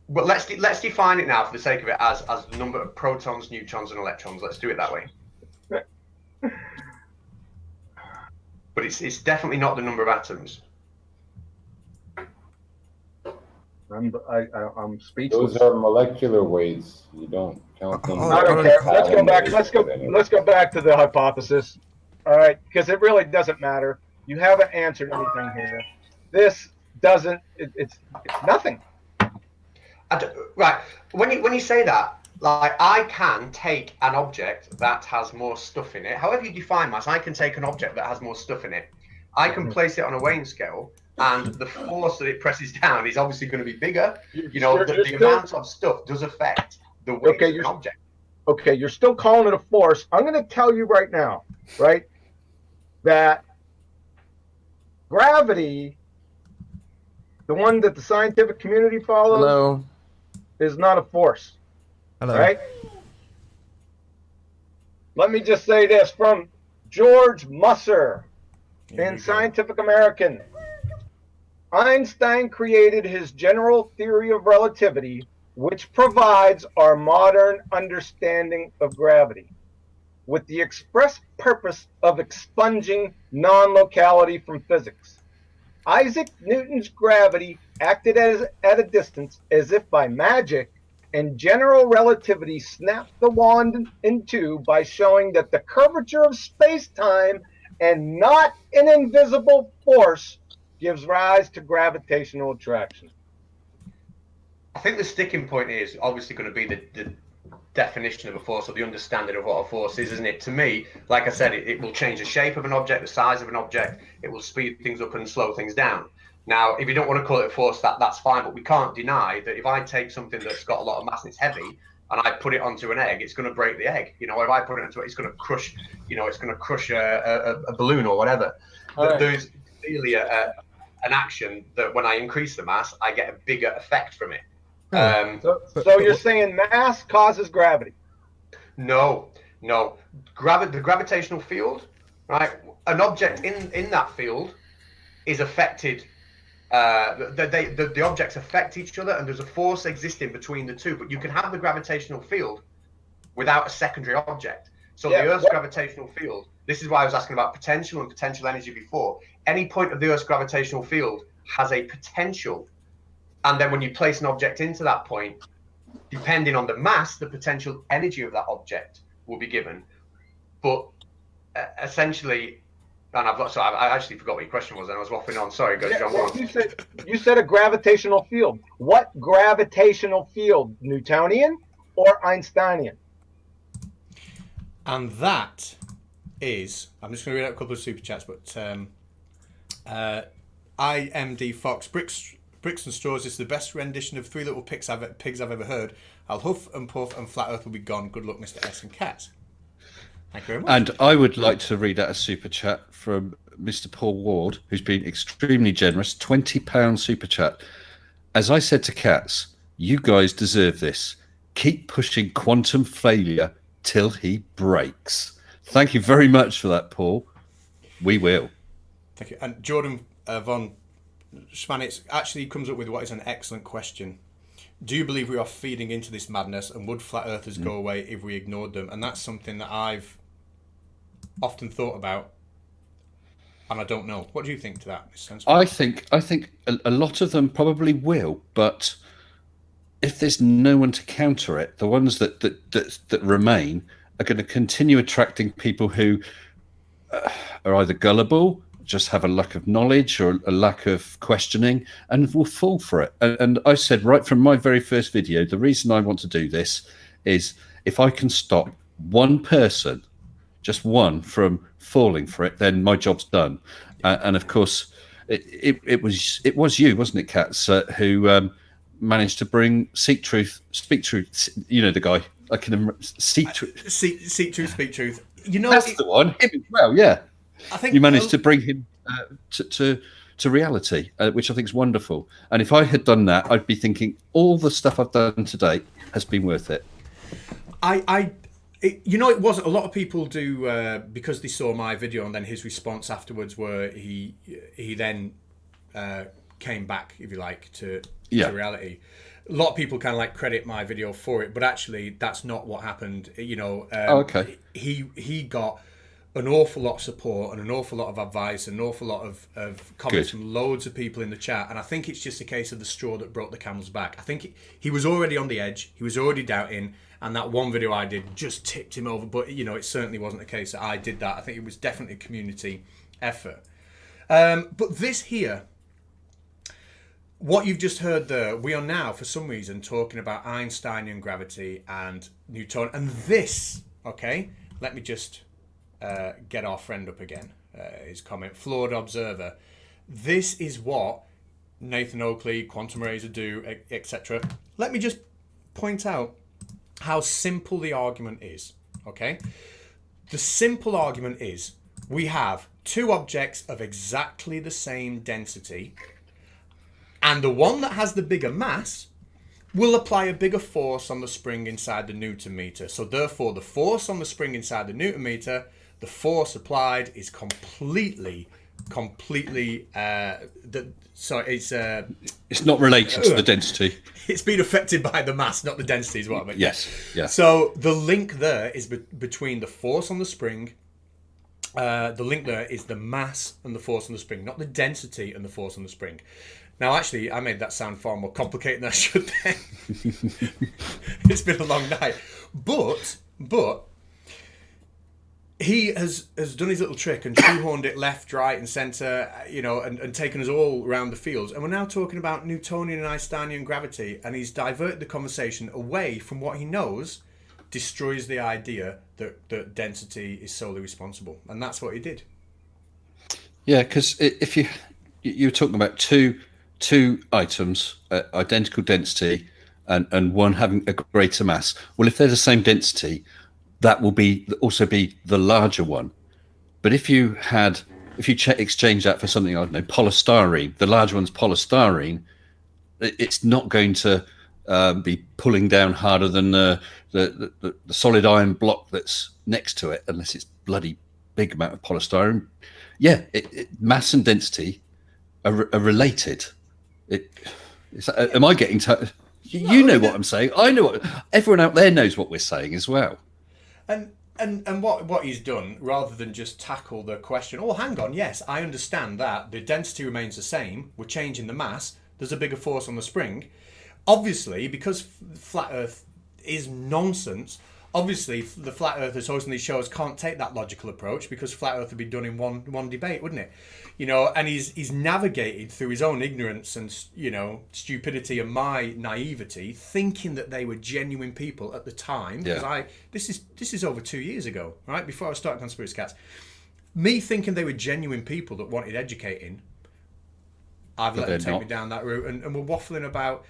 Well, let's define it now for the sake of it as the number of protons, neutrons, and electrons. Let's do it that way. But it's definitely not the number of atoms. I'm speechless. Those are molecular weights. You don't count them. I don't care. Let's go back. Let's go back to the hypothesis. All right, because it really doesn't matter. You haven't answered anything here. This doesn't. It's nothing. Right. When you say that, like, I can take an object that has more stuff in it. However you define mass, I can take an object that has more stuff in it. I can place it on a weighing scale, and the force that it presses down is obviously going to be bigger. You know, the amount of stuff does affect the weight of an object. Okay, you're still calling it a force. I'm going to tell you right now, right, that gravity, the one that the scientific community follows, is not a force. Hello. Right? Let me just say this from George Musser in Scientific American. Einstein created his general theory of relativity, which provides our modern understanding of gravity, with the express purpose of expunging non-locality from physics. Isaac Newton's gravity acted at a distance as if by magic, and general relativity snapped the wand in two by showing that the curvature of space-time and not an invisible force gives rise to gravitational attraction. I think the sticking point is obviously going to be the definition of a force, or the understanding of what a force is, isn't it? To me, like I said, it will change the shape of an object, the size of an object. It will speed things up and slow things down. Now, if you don't want to call it a force, that's fine, but we can't deny that if I take something that's got a lot of mass and it's heavy, and I put it onto an egg, it's going to break the egg. You know, if I put it into it, it's going to crush. You know, it's going to crush a balloon or whatever. Right. There's clearly an action that when I increase the mass, I get a bigger effect from it. So you're saying mass causes gravity? No. The gravitational field, right? An object in that field is affected. The objects affect each other, and there's a force existing between the two. But you can have the gravitational field without a secondary object. So the Earth's gravitational field. This is why I was asking about potential and potential energy before. Any point of the Earth's gravitational field has a potential, and then when you place an object into that point, depending on the mass, the potential energy of that object will be given. But essentially, and I actually forgot what your question was, and I was waffling on. Sorry, go, John. Well, you said a gravitational field. What gravitational field? Newtonian or Einsteinian? And that is, I'm just going to read out a couple of super chats, but IMD Fox, Bricks and Straws is the best rendition of Three Little Pigs I've ever heard. I'll huff and puff and flat earth will be gone. Good luck, Mr. S and Cat. Thank you very much. And I would like to read out a super chat from Mr. Paul Ward, who's been extremely generous. £20 super chat. As I said to Cats, you guys deserve this. Keep pushing quantum failure till he breaks. Thank you very much for that, Paul. We will. Thank you. And Jordan von Schmanitz actually comes up with what is an excellent question. Do you believe we are feeding into this madness, and would flat earthers go away if we ignored them? And that's something that I've often thought about, and I don't know. What do you think to that, Mr. Sensor? I think a lot of them probably will, but if there's no one to counter it, the ones that remain are going to continue attracting people who are either gullible, just have a lack of knowledge or a lack of questioning, and will fall for it. And I said right from my very first video, the reason I want to do this is if I can stop one person, just one, from falling for it, then my job's done. And of course, it was you, wasn't it, Katz, who managed to bring speak truth. You know the guy. I can seek truth. Seek truth, speak truth. You know, that's the one. Him as well, yeah. I think you managed to bring him to reality, which I think is wonderful. And if I had done that, I'd be thinking all the stuff I've done today has been worth it. It wasn't. A lot of people do because they saw my video and then his response afterwards, where he then came back, if you like, to reality. A lot of people kind of like credit my video for it, but actually that's not what happened. Okay. He got an awful lot of support and an awful lot of advice and an awful lot of comments from loads of people in the chat, and I think it's just a case of the straw that broke the camel's back. I think he was already on the edge, he was already doubting, and that one video I did just tipped him over. But it certainly wasn't a case that I did that. I think it was definitely a community effort. But this here, what you've just heard there, we are now for some reason talking about Einsteinian gravity and Newton, and this, okay, let me just get our friend up again, his comment, flawed observer. This is what Nathan Oakley, quantum rays do, etc. Let me just point out how simple the argument is, okay? The simple argument is we have two objects of exactly the same density, and the one that has the bigger mass will apply a bigger force on the spring inside the Newton meter. So therefore, the force on the spring inside the Newton meter, the force applied is completely it's not related to the density. It's been affected by the mass, not the density, is what I mean. Yes, yeah. So the link there is between the force on the spring. The link there is the mass and the force on the spring, not the density and the force on the spring. Now, actually, I made that sound far more complicated than I should then. It's been a long night. But he has done his little trick and shoehorned it left, right, and centre, and taken us all around the fields. And we're now talking about Newtonian and Einsteinian gravity, and he's diverted the conversation away from what he knows destroys the idea that density is solely responsible. And that's what he did. Yeah, because if you're talking about two items, identical density, and one having a greater mass. Well, if they're the same density, that will also be the larger one. But if you exchange that for something, I don't know, polystyrene, the larger one's polystyrene, it's not going to be pulling down harder than the solid iron block that's next to it, unless it's bloody big amount of polystyrene. Yeah, mass and density are related. Am I getting to? You know what I'm saying. I know what everyone out there knows what we're saying as well. And what he's done, rather than just tackle the question, oh, hang on, yes, I understand that the density remains the same, we're changing the mass, there's a bigger force on the spring. Obviously, because flat Earth is nonsense, obviously the flat earthers hosting these shows can't take that logical approach, because flat Earth would be done in one debate, wouldn't it? You know, and he's navigated through his own ignorance and, you know, stupidity and my naivety, thinking that they were genuine people at the time. Because this is over 2 years ago, right? Before I started Conspiracy Cats. Me thinking they were genuine people that wanted educating, I've let them take me down that route, and we're waffling about,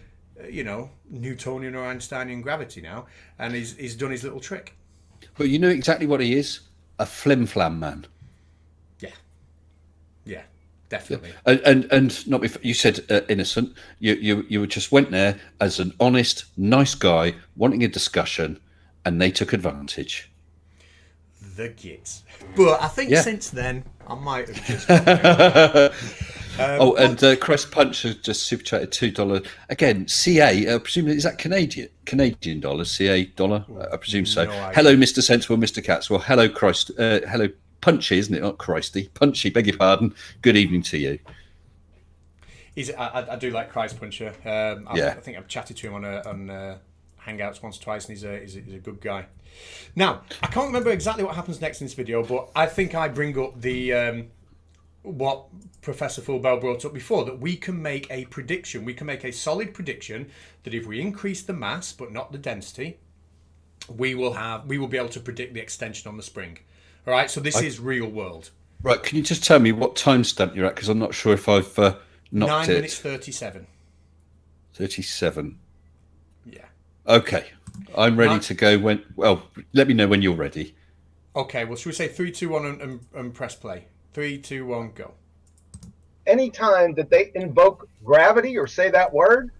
you know, Newtonian or Einsteinian gravity now, and he's done his little trick. But you know exactly what he is? A flim-flam man. Yeah, definitely. And not before, you said innocent. You just went there as an honest, nice guy wanting a discussion, and they took advantage. The gits. But I think since then I might have just. Crest Punch has just super chatted $2 again. CA, presumably is that Canadian dollars? CA dollar, I presume so. Hello, Mr. Sensible, Mr. Cats. Well, hello, Christ. Hello, Punchy, isn't it? Not Christy. Punchy, beg your pardon. Good evening to you. I do like Christ Puncher. I think I've chatted to him on Hangouts once or twice, and he's a good guy. Now, I can't remember exactly what happens next in this video, but I think I bring up the what Professor Fulbell brought up before, that we can make a prediction. We can make a solid prediction that if we increase the mass but not the density, we will be able to predict the extension on the spring. All right, so this is real world. Right, can you just tell me what timestamp you're at? Because I'm not sure if I've knocked 9 minutes 37. 37. Yeah. Okay, I'm ready to go when... Well, let me know when you're ready. Okay, well, should we say 3, 2, 1 and press play? 3, 2, 1, go. Anytime that they invoke gravity or say that word,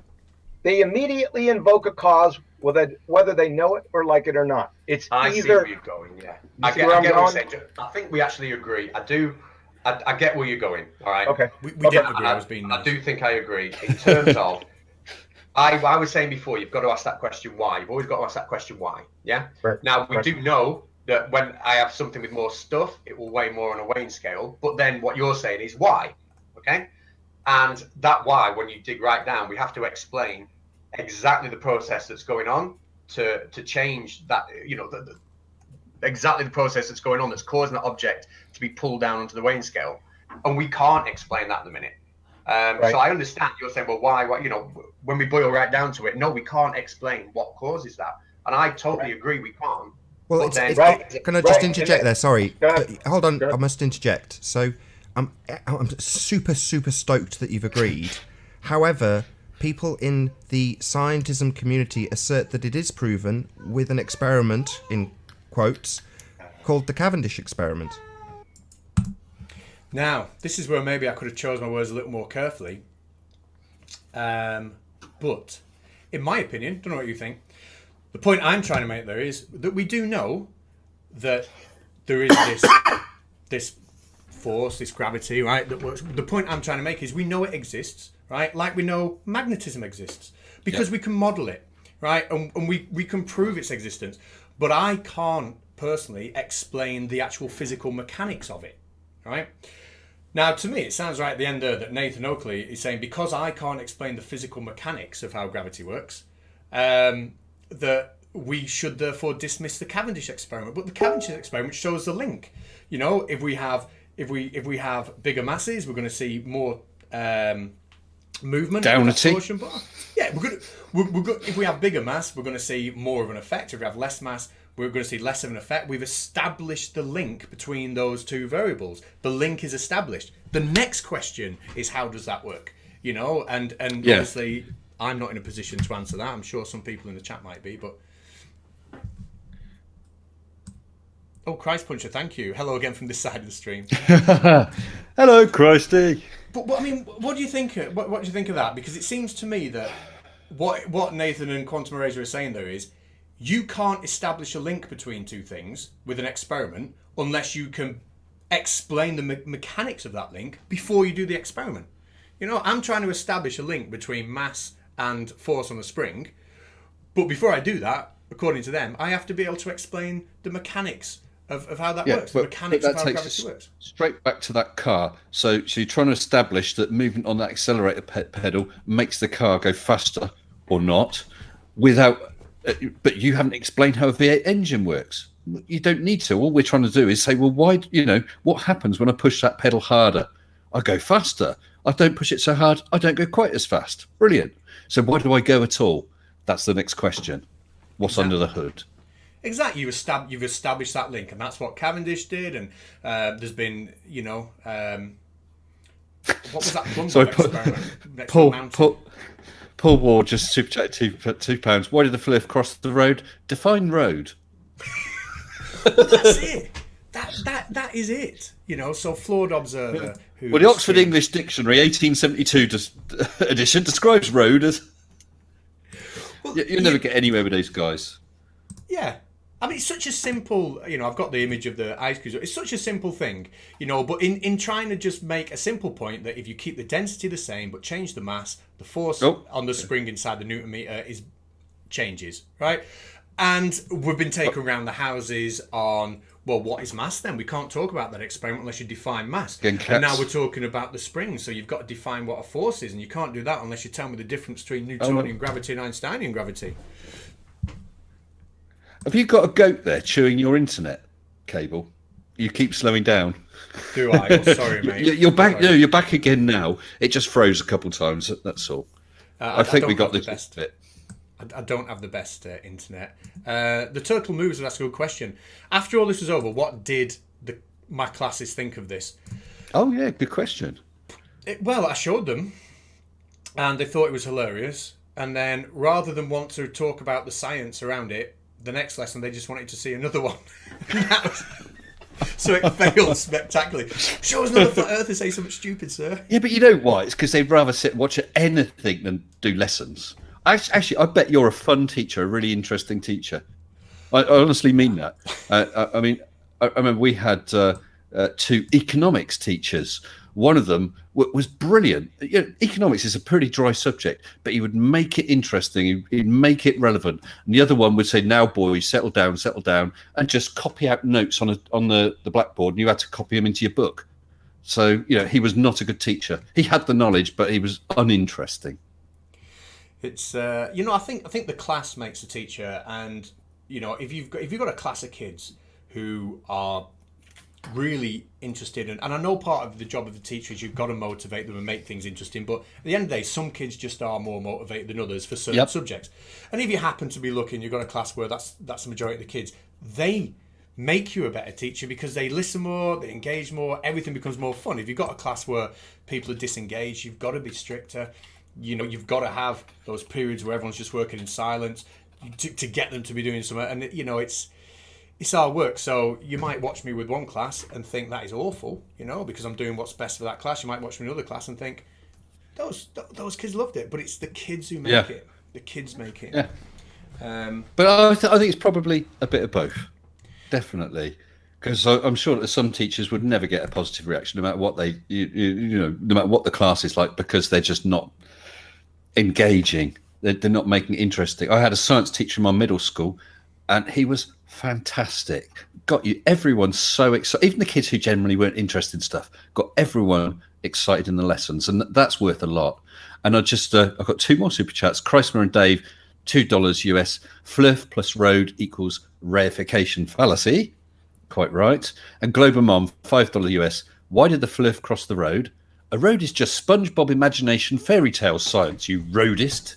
they immediately invoke a cause, whether they know it or like it or not. It's I either... see where you're going, yeah. I get what you're saying. I think we actually agree. I get where you're going, all right? Okay. We didn't agree. I was being nice. I do think I agree. In terms of... I was saying before, you've got to ask that question why. You've always got to ask that question why, yeah? Right. Now, we do know that when I have something with more stuff, it will weigh more on a weighing scale. But then what you're saying is why, okay? And that why, when you dig right down, we have to explain exactly the process that's going on to change that, you know, exactly the process that's going on that's causing that object to be pulled down onto the weighing scale. And we can't explain that at the minute. So I understand you're saying, well, why, you know, when we boil right down to it, no, we can't explain what causes that. And I totally agree we can't. Well, can I just interject there? Sorry. Hold on, I must interject. So I'm super stoked that you've agreed. However, people in the scientism community assert that it is proven with an experiment, in quotes, called the Cavendish experiment. Now, this is where maybe I could have chosen my words a little more carefully. But, in my opinion, don't know what you think, the point I'm trying to make there is that we do know that there is this force, this gravity, right, that works. The point I'm trying to make is we know it exists, right? Like we know magnetism exists, because we can model it, right? And we can prove its existence. But I can't personally explain the actual physical mechanics of it, right? Now, to me, it sounds right at the end there that Nathan Oakley is saying, because I can't explain the physical mechanics of how gravity works, that we should therefore dismiss the Cavendish experiment. But the Cavendish experiment shows the link. You know, if we have bigger masses, we're going to see more movement. Downity. Yeah, we're going. If we have bigger mass, we're going to see more of an effect. If we have less mass, we're going to see less of an effect. We've established the link between those two variables. The link is established. The next question is, how does that work? You know, and obviously I'm not in a position to answer that. I'm sure some people in the chat might be, but... Oh, Christ Puncher, thank you. Hello again from this side of the stream. Hello, Krafty. But I mean, what do you think? What do you think of that? Because it seems to me that what Nathan and Quantum Eraser are saying there is, you can't establish a link between two things with an experiment unless you can explain the mechanics of that link before you do the experiment. You know, I'm trying to establish a link between mass and force on a spring, but before I do that, according to them, I have to be able to explain the mechanics of how that works, the mechanics of how gravity works. Straight back to that car. So you're trying to establish that movement on that accelerator pedal makes the car go faster or not, without. But you haven't explained how a V8 engine works. You don't need to. All we're trying to do is say, well, why? You know, what happens when I push that pedal harder? I go faster. I don't push it so hard, I don't go quite as fast. Brilliant. So why do I go at all? That's the next question. What's under the hood? Exactly. You've established that link, and that's what Cavendish did. And there's been, you know, what was that experiment? Paul Ward just super chatted £2. Why did the Fliff cross the road? Define road. That's it. That is it. You know, so flawed observer. Well, the Oxford English Dictionary, 1872 edition, describes road as. Well, you'll never get anywhere with these guys. Yeah. I mean, it's such a simple, you know, I've got the image of the ice cube. It's such a simple thing, you know, but in trying to just make a simple point that if you keep the density the same but change the mass, the force on the spring inside the Newton meter changes, right? And we've been taken around the houses on, well, what is mass then? We can't talk about that experiment unless you define mass. And now we're talking about the spring, so you've got to define what a force is, and you can't do that unless you tell me the difference between Newtonian gravity and Einsteinian gravity. Have you got a goat there chewing your internet cable? You keep slowing down. Do I? Oh, sorry, mate. You're back. No, you're back again now. It just froze a couple of times. That's all. I think we got this best bit. I don't have the best internet. The Turtle Movers would ask a good question. After all this was over, what did my classes think of this? Oh yeah, good question. Well, I showed them, and they thought it was hilarious. And then, rather than want to talk about the science around it, the next lesson they just wanted to see another one. So it failed spectacularly. Show us another flat earther say something stupid, sir. Yeah, but you know why? It's because they'd rather sit and watch anything than do lessons. Actually, I bet you're a fun teacher, a really interesting teacher. I honestly mean that. I remember we had two economics teachers. One of them was brilliant. You know, economics is a pretty dry subject, but he would make it interesting. He'd make it relevant. And the other one would say, "Now, boys, settle down," and just copy out notes on the blackboard, and you had to copy them into your book. So, you know, he was not a good teacher. He had the knowledge, but he was uninteresting. It's I think the class makes a teacher, and you know, if you've got a class of kids who are really interested in, and I know part of the job of the teacher is you've got to motivate them and make things interesting, but at the end of the day, some kids just are more motivated than others for certain subjects. And if you happen to be looking, you've got a class where that's the majority of the kids, they make you a better teacher because they listen more, they engage more, everything becomes more fun. If you've got a class where people are disengaged, you've got to be stricter. You know, you've got to have those periods where everyone's just working in silence to get them to be doing something. And, you know, it's hard work. So you might watch me with one class and think that is awful, you know, because I'm doing what's best for that class. You might watch me in another class and think, those kids loved it. But it's the kids who make it. The kids make it. Yeah. But I think it's probably a bit of both. Definitely. Because I'm sure that some teachers would never get a positive reaction, no matter what no matter what the class is like, because they're just not engaging. They're not making it interesting. I had a science teacher in my middle school, and he was fantastic. Got you. Everyone's so excited. Even the kids who generally weren't interested in stuff got everyone excited in the lessons, and that's worth a lot. And I've got two more super chats. Chrysler and Dave, $2 US. Flirt plus road equals reification fallacy. Quite right. And Global Mom, $5 US. Why did the flirt cross the road? A road is just SpongeBob imagination fairy tale science, you roadist.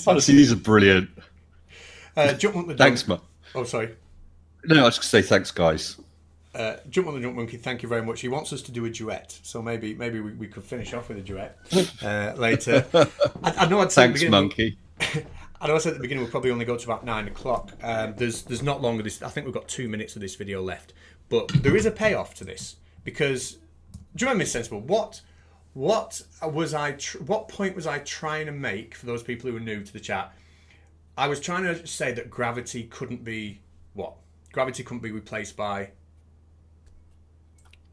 Honestly, these are brilliant. Thanks, man. Oh, sorry. No, I was going to say thanks, guys. Jump on the Jump Monkey, thank you very much. He wants us to do a duet, so maybe we could finish off with a duet later. I know I'd say Thanks, Monkey. I know I said at the beginning we'll probably only go to about 9 o'clock. There's not long of this. I think we've got 2 minutes of this video left, but there is a payoff to this because do you remember, Miss Sensible? What point was I trying to make for those people who are new to the chat? I was trying to say that gravity couldn't be what? Gravity couldn't be replaced by.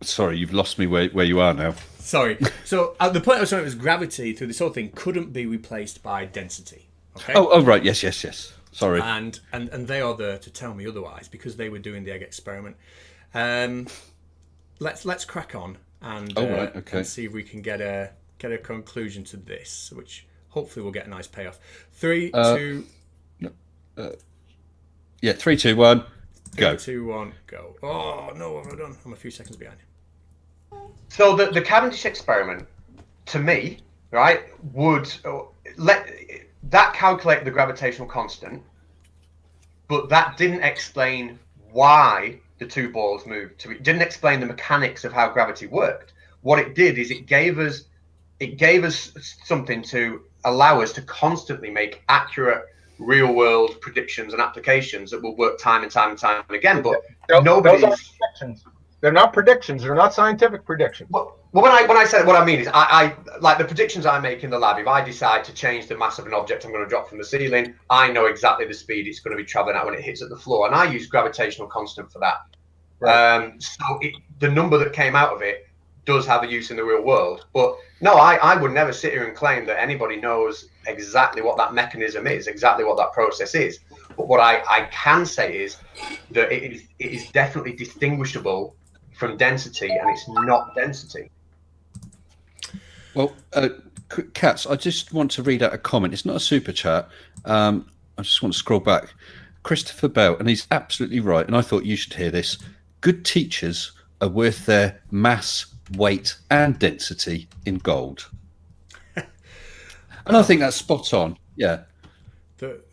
Sorry, you've lost me where you are now. Sorry. So the point I was saying was gravity through this whole thing couldn't be replaced by density. Okay. Oh, right. Yes. Sorry. And they are there to tell me otherwise because they were doing the egg experiment. Let's crack on and, and see if we can get a conclusion to this, which hopefully will get a nice payoff. 3, 2. Yeah, 3, 2, 1, go. 3, 2, 1, go. Oh no, what have I done? I'm a few seconds behind. So the Cavendish experiment, to me, right, would let that calculate the gravitational constant, but that didn't explain why the two balls moved. It didn't explain the mechanics of how gravity worked. What it did is it gave us something to allow us to constantly make accurate real world predictions and applications that will work time and time and time again. But Those nobody's aren't predictions. They're not predictions. They're not scientific predictions. Well, when I said what I mean is I like the predictions I make in the lab. If I decide to change the mass of an object I'm going to drop from the ceiling, I know exactly the speed it's going to be traveling at when it hits at the floor, and I use gravitational constant for that. Right. So the number that came out of it does have a use in the real world. But no, I would never sit here and claim that anybody knows exactly what that mechanism is, exactly what that process is. But what I can say is that it is definitely distinguishable from density, and it's not density. Well, Katz, I just want to read out a comment. It's not a super chat. I just want to scroll back. Christopher Bell, and he's absolutely right, and I thought you should hear this. Good teachers are worth their mass, weight, and density in gold. And I think that's spot on. Yeah.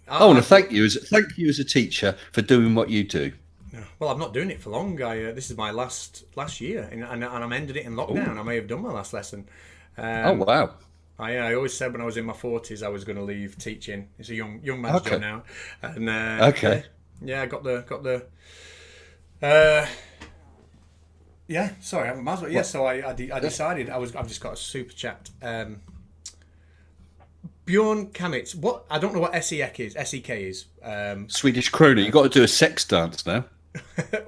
I want to thank you as a teacher for doing what you do. Well, I'm not doing it for long. This is my last year, and I'm ending it in lockdown. Ooh. I may have done my last lesson. Oh wow! I always said when I was in my 40s I was going to leave teaching. It's a young man's job now. And okay. Yeah, I got the. Yeah, sorry, I might as well. Yeah, so I decided I've just got a super chat. Bjorn Kamitz, what? I don't know what SEK is. Swedish krona. You got to do a sex dance now.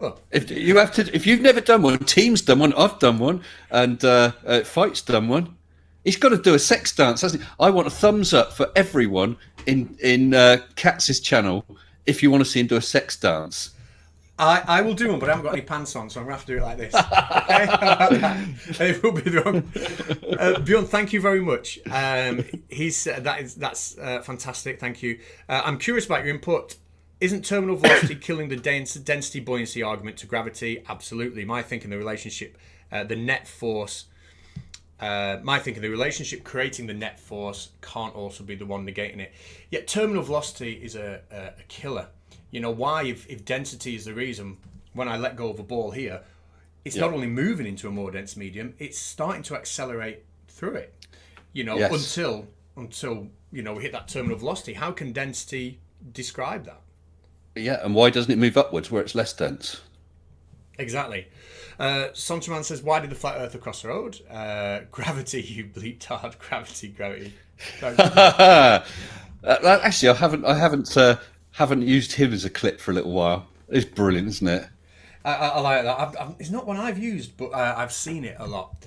Well, if you've never done one, Team's done one, I've done one, and Fight's done one. He's got to do a sex dance, hasn't he? I want a thumbs up for everyone in Katz's channel if you want to see him do a sex dance. I will do one, but I haven't got any pants on, so I'm going to have to do it like this. Okay? It will be wrong. Bjorn, thank you very much. That's fantastic. Thank you. I'm curious about your input. Isn't terminal velocity killing the density buoyancy argument to gravity? Absolutely. My thinking the relationship, the net force. The relationship creating the net force can't also be the one negating it. Yet terminal velocity is a killer. You know why? If density is the reason, when I let go of a ball here, it's not only moving into a more dense medium, it's starting to accelerate through it. You know, until we hit that terminal velocity. How can density describe that? Yeah, and why doesn't it move upwards where it's less dense? Exactly. Sonchaman says, why did the flat earther cross the road? Gravity, you bleeped hard. Gravity. Actually, I haven't used him as a clip for a little while. It's brilliant, isn't it? I like that. It's not one I've used, but I've seen it a lot.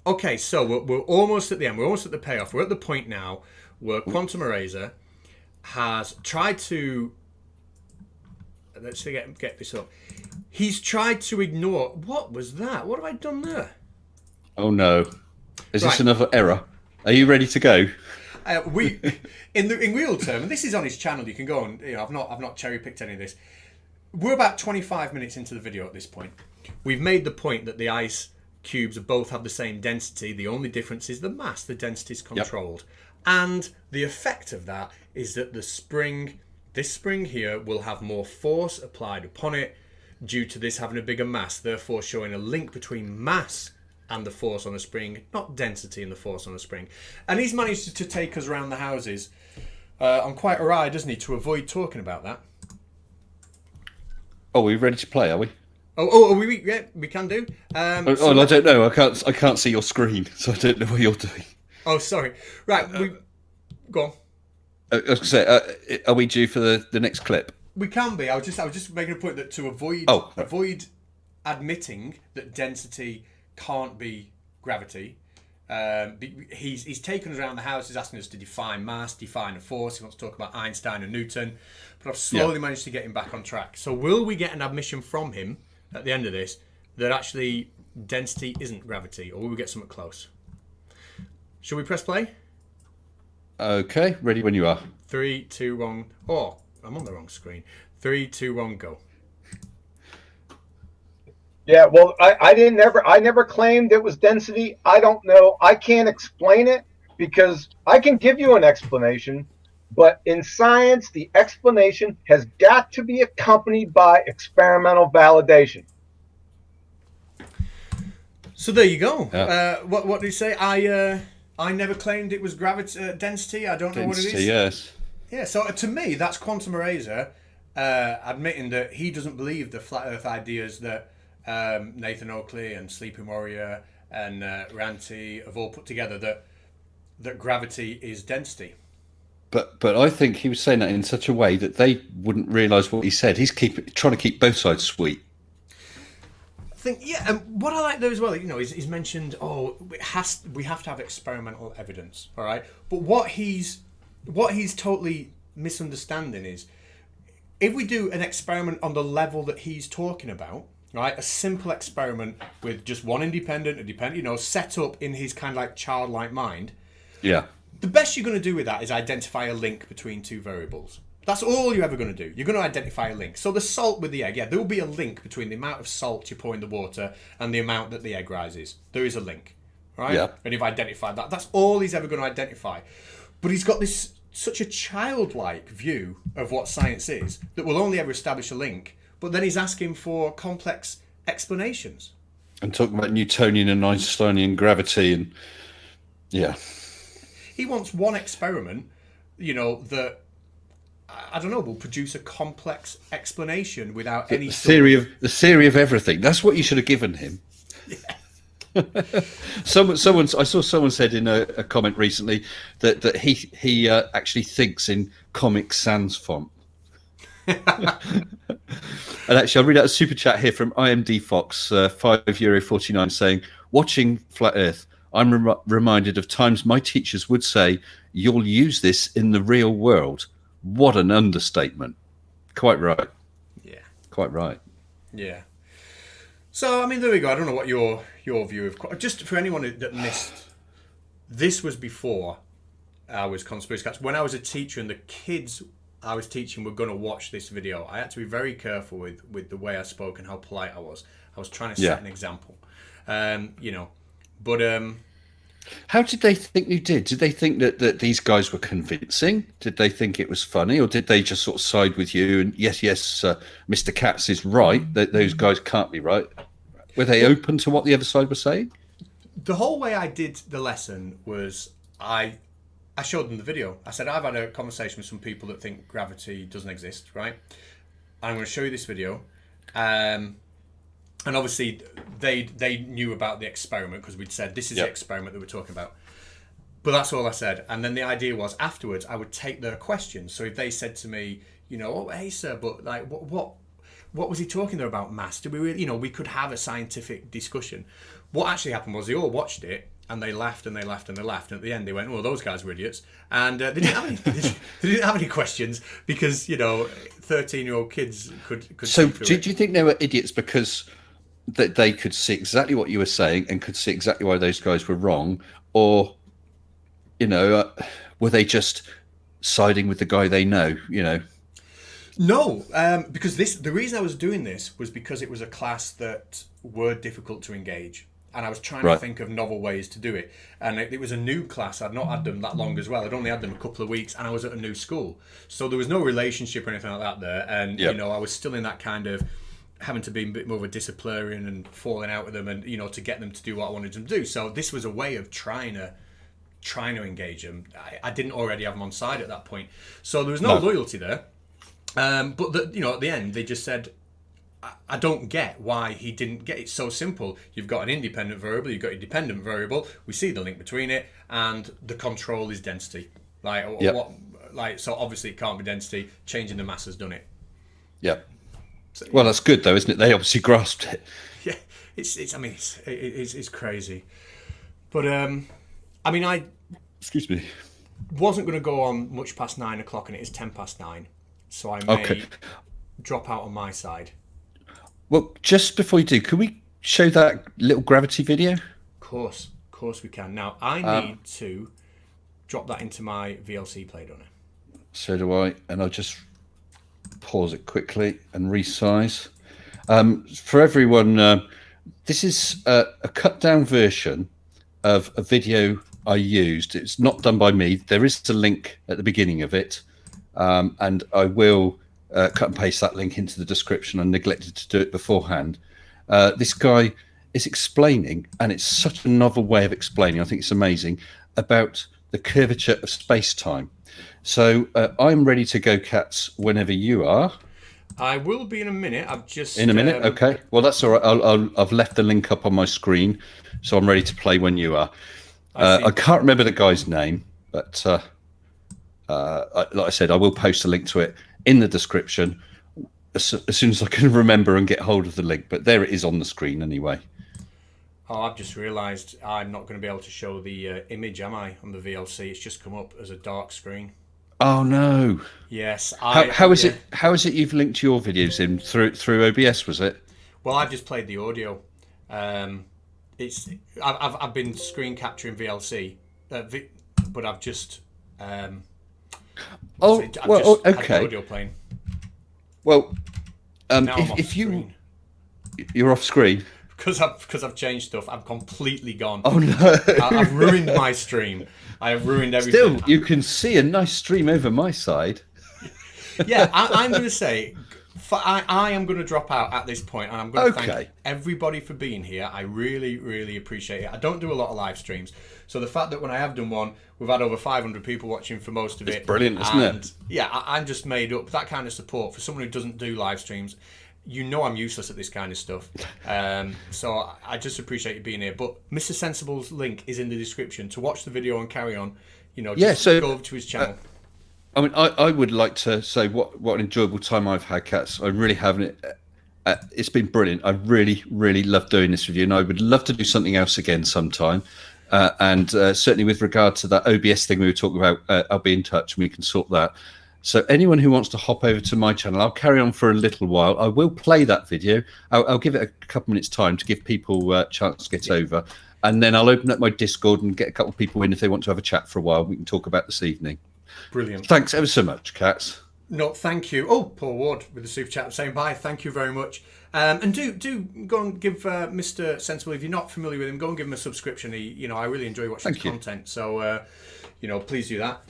Okay, so we're almost at the end. We're almost at the payoff. We're at the point now where Quantum Eraser has tried to... Let's get this up. He's tried to ignore... What was that? What have I done there? Oh, no. Is this another error? Are you ready to go? In real term, and this is on his channel, you can go on. I've not cherry picked any of this. We're about 25 minutes into the video at this point. We've made the point that the ice cubes both have the same density. The only difference is the mass. The density is controlled, and the effect of that is that this spring here will have more force applied upon it. due to this having a bigger mass, therefore showing a link between mass and the force on a spring, not density and the force on a spring. And he's managed to take us around the houses on quite a ride, doesn't he, to avoid talking about that. Oh, we ready to play? Are we? Yeah, we can do. I don't know. I can't see your screen, so I don't know what you're doing. Oh, sorry. Right, go on. I was going to say, are we due for the next clip? We can be. I was just making a point that to avoid admitting that density can't be gravity. He's taken us around the house. He's asking us to define mass, define a force. He wants to talk about Einstein and Newton. But I've slowly managed to get him back on track. So will we get an admission from him at the end of this that actually density isn't gravity, or will we get something close? Shall we press play? Okay, ready when you are. 3, 2, 1. Oh, I'm on the wrong screen. 3, 2, 1, go. Yeah, well, I never claimed it was density. I don't know. I can't explain it because I can give you an explanation, but in science, the explanation has got to be accompanied by experimental validation. So there you go. Yeah. What did he say? I never claimed it was density. I don't know what it is. Yes. Yeah, so to me, that's Quantum Eraser admitting that he doesn't believe the flat Earth ideas that Nathan Oakley and Sleeping Warrior and Ranty have all put together, that gravity is density. But I think he was saying that in such a way that they wouldn't realise what he said. He's trying to keep both sides sweet. I think, yeah, and what I like though as well, he's mentioned, we have to have experimental evidence, all right? But what he's totally misunderstanding is, if we do an experiment on the level that he's talking about, right, a simple experiment with just one independent, a dependent, set up in his kind of like childlike mind, Yeah. the best you're going to do with that is identify a link between two variables. That's all you're ever going to do. You're going to identify a link. So the salt with the egg, there will be a link between the amount of salt you pour in the water and the amount that the egg rises. There is a link, right? Yeah. And you've identified that. That's all he's ever going to identify. But he's got such a childlike view of what science is that will only ever establish a link. But then he's asking for complex explanations. And talking about Newtonian and Einsteinian gravity and yeah. He wants one experiment, that, I don't know, will produce a complex explanation without any the theory of everything. That's what you should have given him. Yeah. I saw someone said in a comment recently that he actually thinks in Comic Sans font. And actually, I'll read out a super chat here from IMD Fox, €5.49, saying, "Watching Flat Earth, I'm reminded of times my teachers would say, 'You'll use this in the real world.' What an understatement." Quite right. Yeah. Quite right. Yeah. So, I mean, there we go. I don't know what your view of... Just for anyone that missed, this was before I was Conspiracy Cats. When I was a teacher and the kids I was teaching were going to watch this video, I had to be very careful with the way I spoke and how polite I was. I was trying to set an example. But how did they think you did? Did they think that these guys were convincing? Did they think it was funny, or did they just sort of side with you? And yes, Mr. Katz is right. That those guys can't be right. Were they open to what the other side was saying? The whole way I did the lesson was I showed them the video. I said, I've had a conversation with some people that think gravity doesn't exist, right? I'm going to show you this video. And obviously, they knew about the experiment because we'd said this is the experiment that we're talking about. But that's all I said. And then the idea was afterwards, I would take their questions. So if they said to me, hey sir, but like what was he talking there about mass? Did we really, we could have a scientific discussion. What actually happened was they all watched it and they laughed and they laughed and they laughed. And at the end, they went, "Well, those guys were idiots." And they didn't have any. They didn't have any questions because 13-year-old kids could. So do you think they were idiots because that they could see exactly what you were saying and could see exactly why those guys were wrong, or were they just siding with the guy they know? No, because the reason I was doing this was because it was a class that were difficult to engage. And I was trying to think of novel ways to do it. And it was a new class. I'd not had them that long as well. I'd only had them a couple of weeks and I was at a new school. So there was no relationship or anything like that there. And, I was still in that kind of having to be a bit more of a disciplinarian and falling out with them, and to get them to do what I wanted them to do. So this was a way of trying to engage them. I didn't already have them on side at that point, so there was no loyalty there. But at the end, they just said, I don't get why he didn't get it. It's so simple. You've got an independent variable, you've got a dependent variable. We see the link between it, and the control is density. So obviously it can't be density. Changing the mass has done it. Yeah. So, well, that's good though, isn't it? They obviously grasped it. Yeah, it's crazy. But I excuse me, wasn't going to go on much past 9 o'clock, and it is 10 past 9, so I may drop out on my side. Well, just before you do, can we show that little gravity video? Of course we can. Now I need to drop that into my VLC play, don't I? So do I, and I'll just pause it quickly and resize. For everyone, this is a cut down version of a video I used. It's not done by me. There is a link at the beginning of it, and I will cut and paste that link into the description. I neglected to do it beforehand. This guy is explaining, and it's such a novel way of explaining, I think it's amazing, about the curvature of space-time. So I'm ready to go, Cats, whenever you are. I will be in a minute. I've just... In a minute? Okay. Well, that's all right. I've left the link up on my screen, so I'm ready to play when you are. I can't remember the guy's name, but like I said, I will post a link to it in the description as soon as I can remember and get hold of the link. But there it is on the screen anyway. Oh, I've just realised I'm not going to be able to show the image, am I, on the VLC? It's just come up as a dark screen. Oh no! Yes. How is it? How is it you've linked your videos in through OBS? Was it? Well, I've just played the audio. I've been screen capturing VLC, but I've just okay. had the audio playing. Well, now if you're off screen. Because I've changed stuff, I'm completely gone. Oh no! I've ruined my stream. I have ruined everything. Still, you can see a nice stream over my side. Yeah, I'm going to say, I am going to drop out at this point, and I'm going to thank everybody for being here. I really, really appreciate it. I don't do a lot of live streams, so the fact that when I have done one, we've had over 500 people watching for most of it. It's brilliant, isn't it? Yeah, I'm just made up. That kind of support for someone who doesn't do live streams. I'm useless at this kind of stuff. So I just appreciate you being here. But Mr. Sensible's link is in the description to watch the video and carry on. Go over to his channel. I would like to say what an enjoyable time I've had, Cats. I'm really having it. It's been brilliant. I really, really love doing this with you, and I would love to do something else again sometime. And certainly with regard to that OBS thing we were talking about, I'll be in touch and we can sort that. So anyone who wants to hop over to my channel, I'll carry on for a little while. I will play that video. I'll give it a couple minutes time to give people a chance to get over. And then I'll open up my Discord and get a couple of people in if they want to have a chat for a while. We can talk about this evening. Brilliant. Thanks ever so much, Cats. No, thank you. Oh, Paul Ward with the super chat saying bye. Thank you very much. And do go and give Mr. Sensible, if you're not familiar with him, go and give him a subscription. I really enjoy watching his content. So, please do that.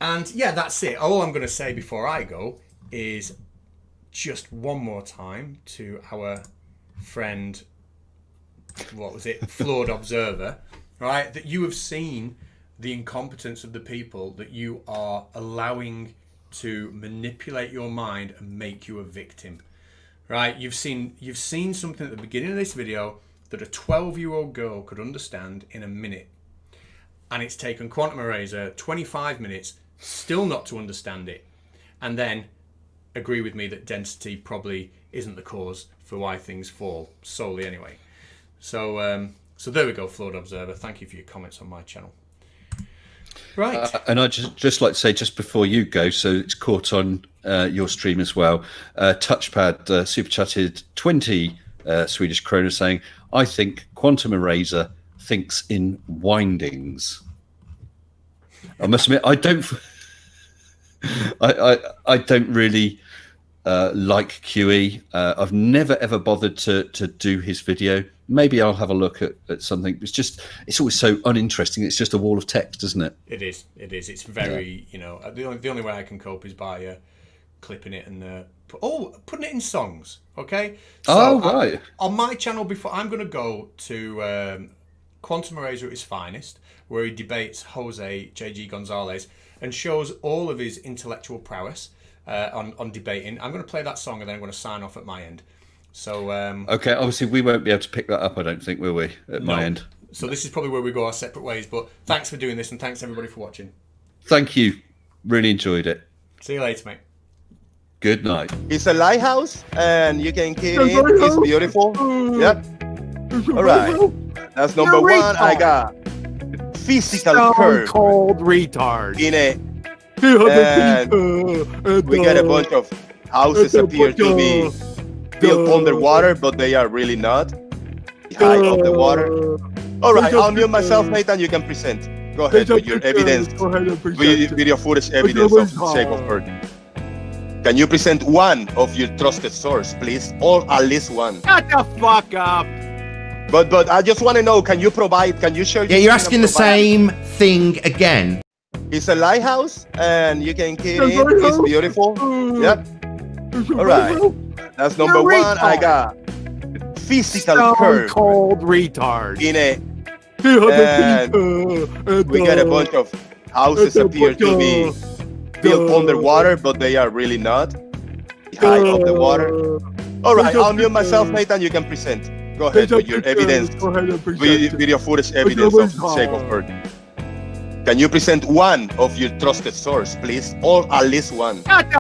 And yeah, that's it. All I'm going to say before I go is just one more time to our friend, Flawed Observer, right? That you have seen the incompetence of the people that you are allowing to manipulate your mind and make you a victim, right? You've seen something at the beginning of this video that a 12-year-old girl could understand in a minute. And it's taken Quantum Eraser 25 minutes still not to understand it, and then agree with me that density probably isn't the cause for why things fall solely anyway. So there we go, Flawed Observer. Thank you for your comments on my channel. Right. And I'd just like to say, just before you go, so it's caught on your stream as well, Touchpad super chatted 20 Swedish krona saying, I think Quantum Eraser thinks in windings. I must admit, I don't really like QE. I've never ever bothered to do his video. Maybe I'll have a look at something. It's always so uninteresting. It's just a wall of text, isn't it? It is. It's very, the only way I can cope is by clipping it and putting it in songs. Okay. Right. On my channel, before I'm going to go to Quantum Eraser at his finest, where he debates Jose J.G. Gonzalez and shows all of his intellectual prowess on debating. I'm going to play that song and then I'm going to sign off at my end. So okay, obviously we won't be able to pick that up, I don't think, will we, at my end? So this is probably where we go our separate ways, but thanks for doing this and thanks everybody for watching. Thank you. Really enjoyed it. See you later, mate. Good night. It's a lighthouse, and you can get in. It's beautiful. Yep. All right. That's number one. I got physical curve Called retard. in it, and we got a bunch of houses appear to be built underwater, but they are really not. High of the water. All right, I'll mute myself, Nathan. You can present. Go ahead with your evidence, video footage evidence of the shape of Earth. Can you present one of your trusted source, please, or at least one? Shut the fuck up. But I just want to know, can you share? Yeah, you're asking the same thing again. It's a lighthouse, and you can get in. It's beautiful. Yep. All right. That's number one. I got physical curve Called retard. in it, and we got a bunch of houses appear to be built underwater, but they are really not. High of the water. All right, I'll mute myself, Nathan. You can present. Go ahead with your evidence, video footage evidence of the shape of Earth. Can you present one of your trusted source, please, or at least one?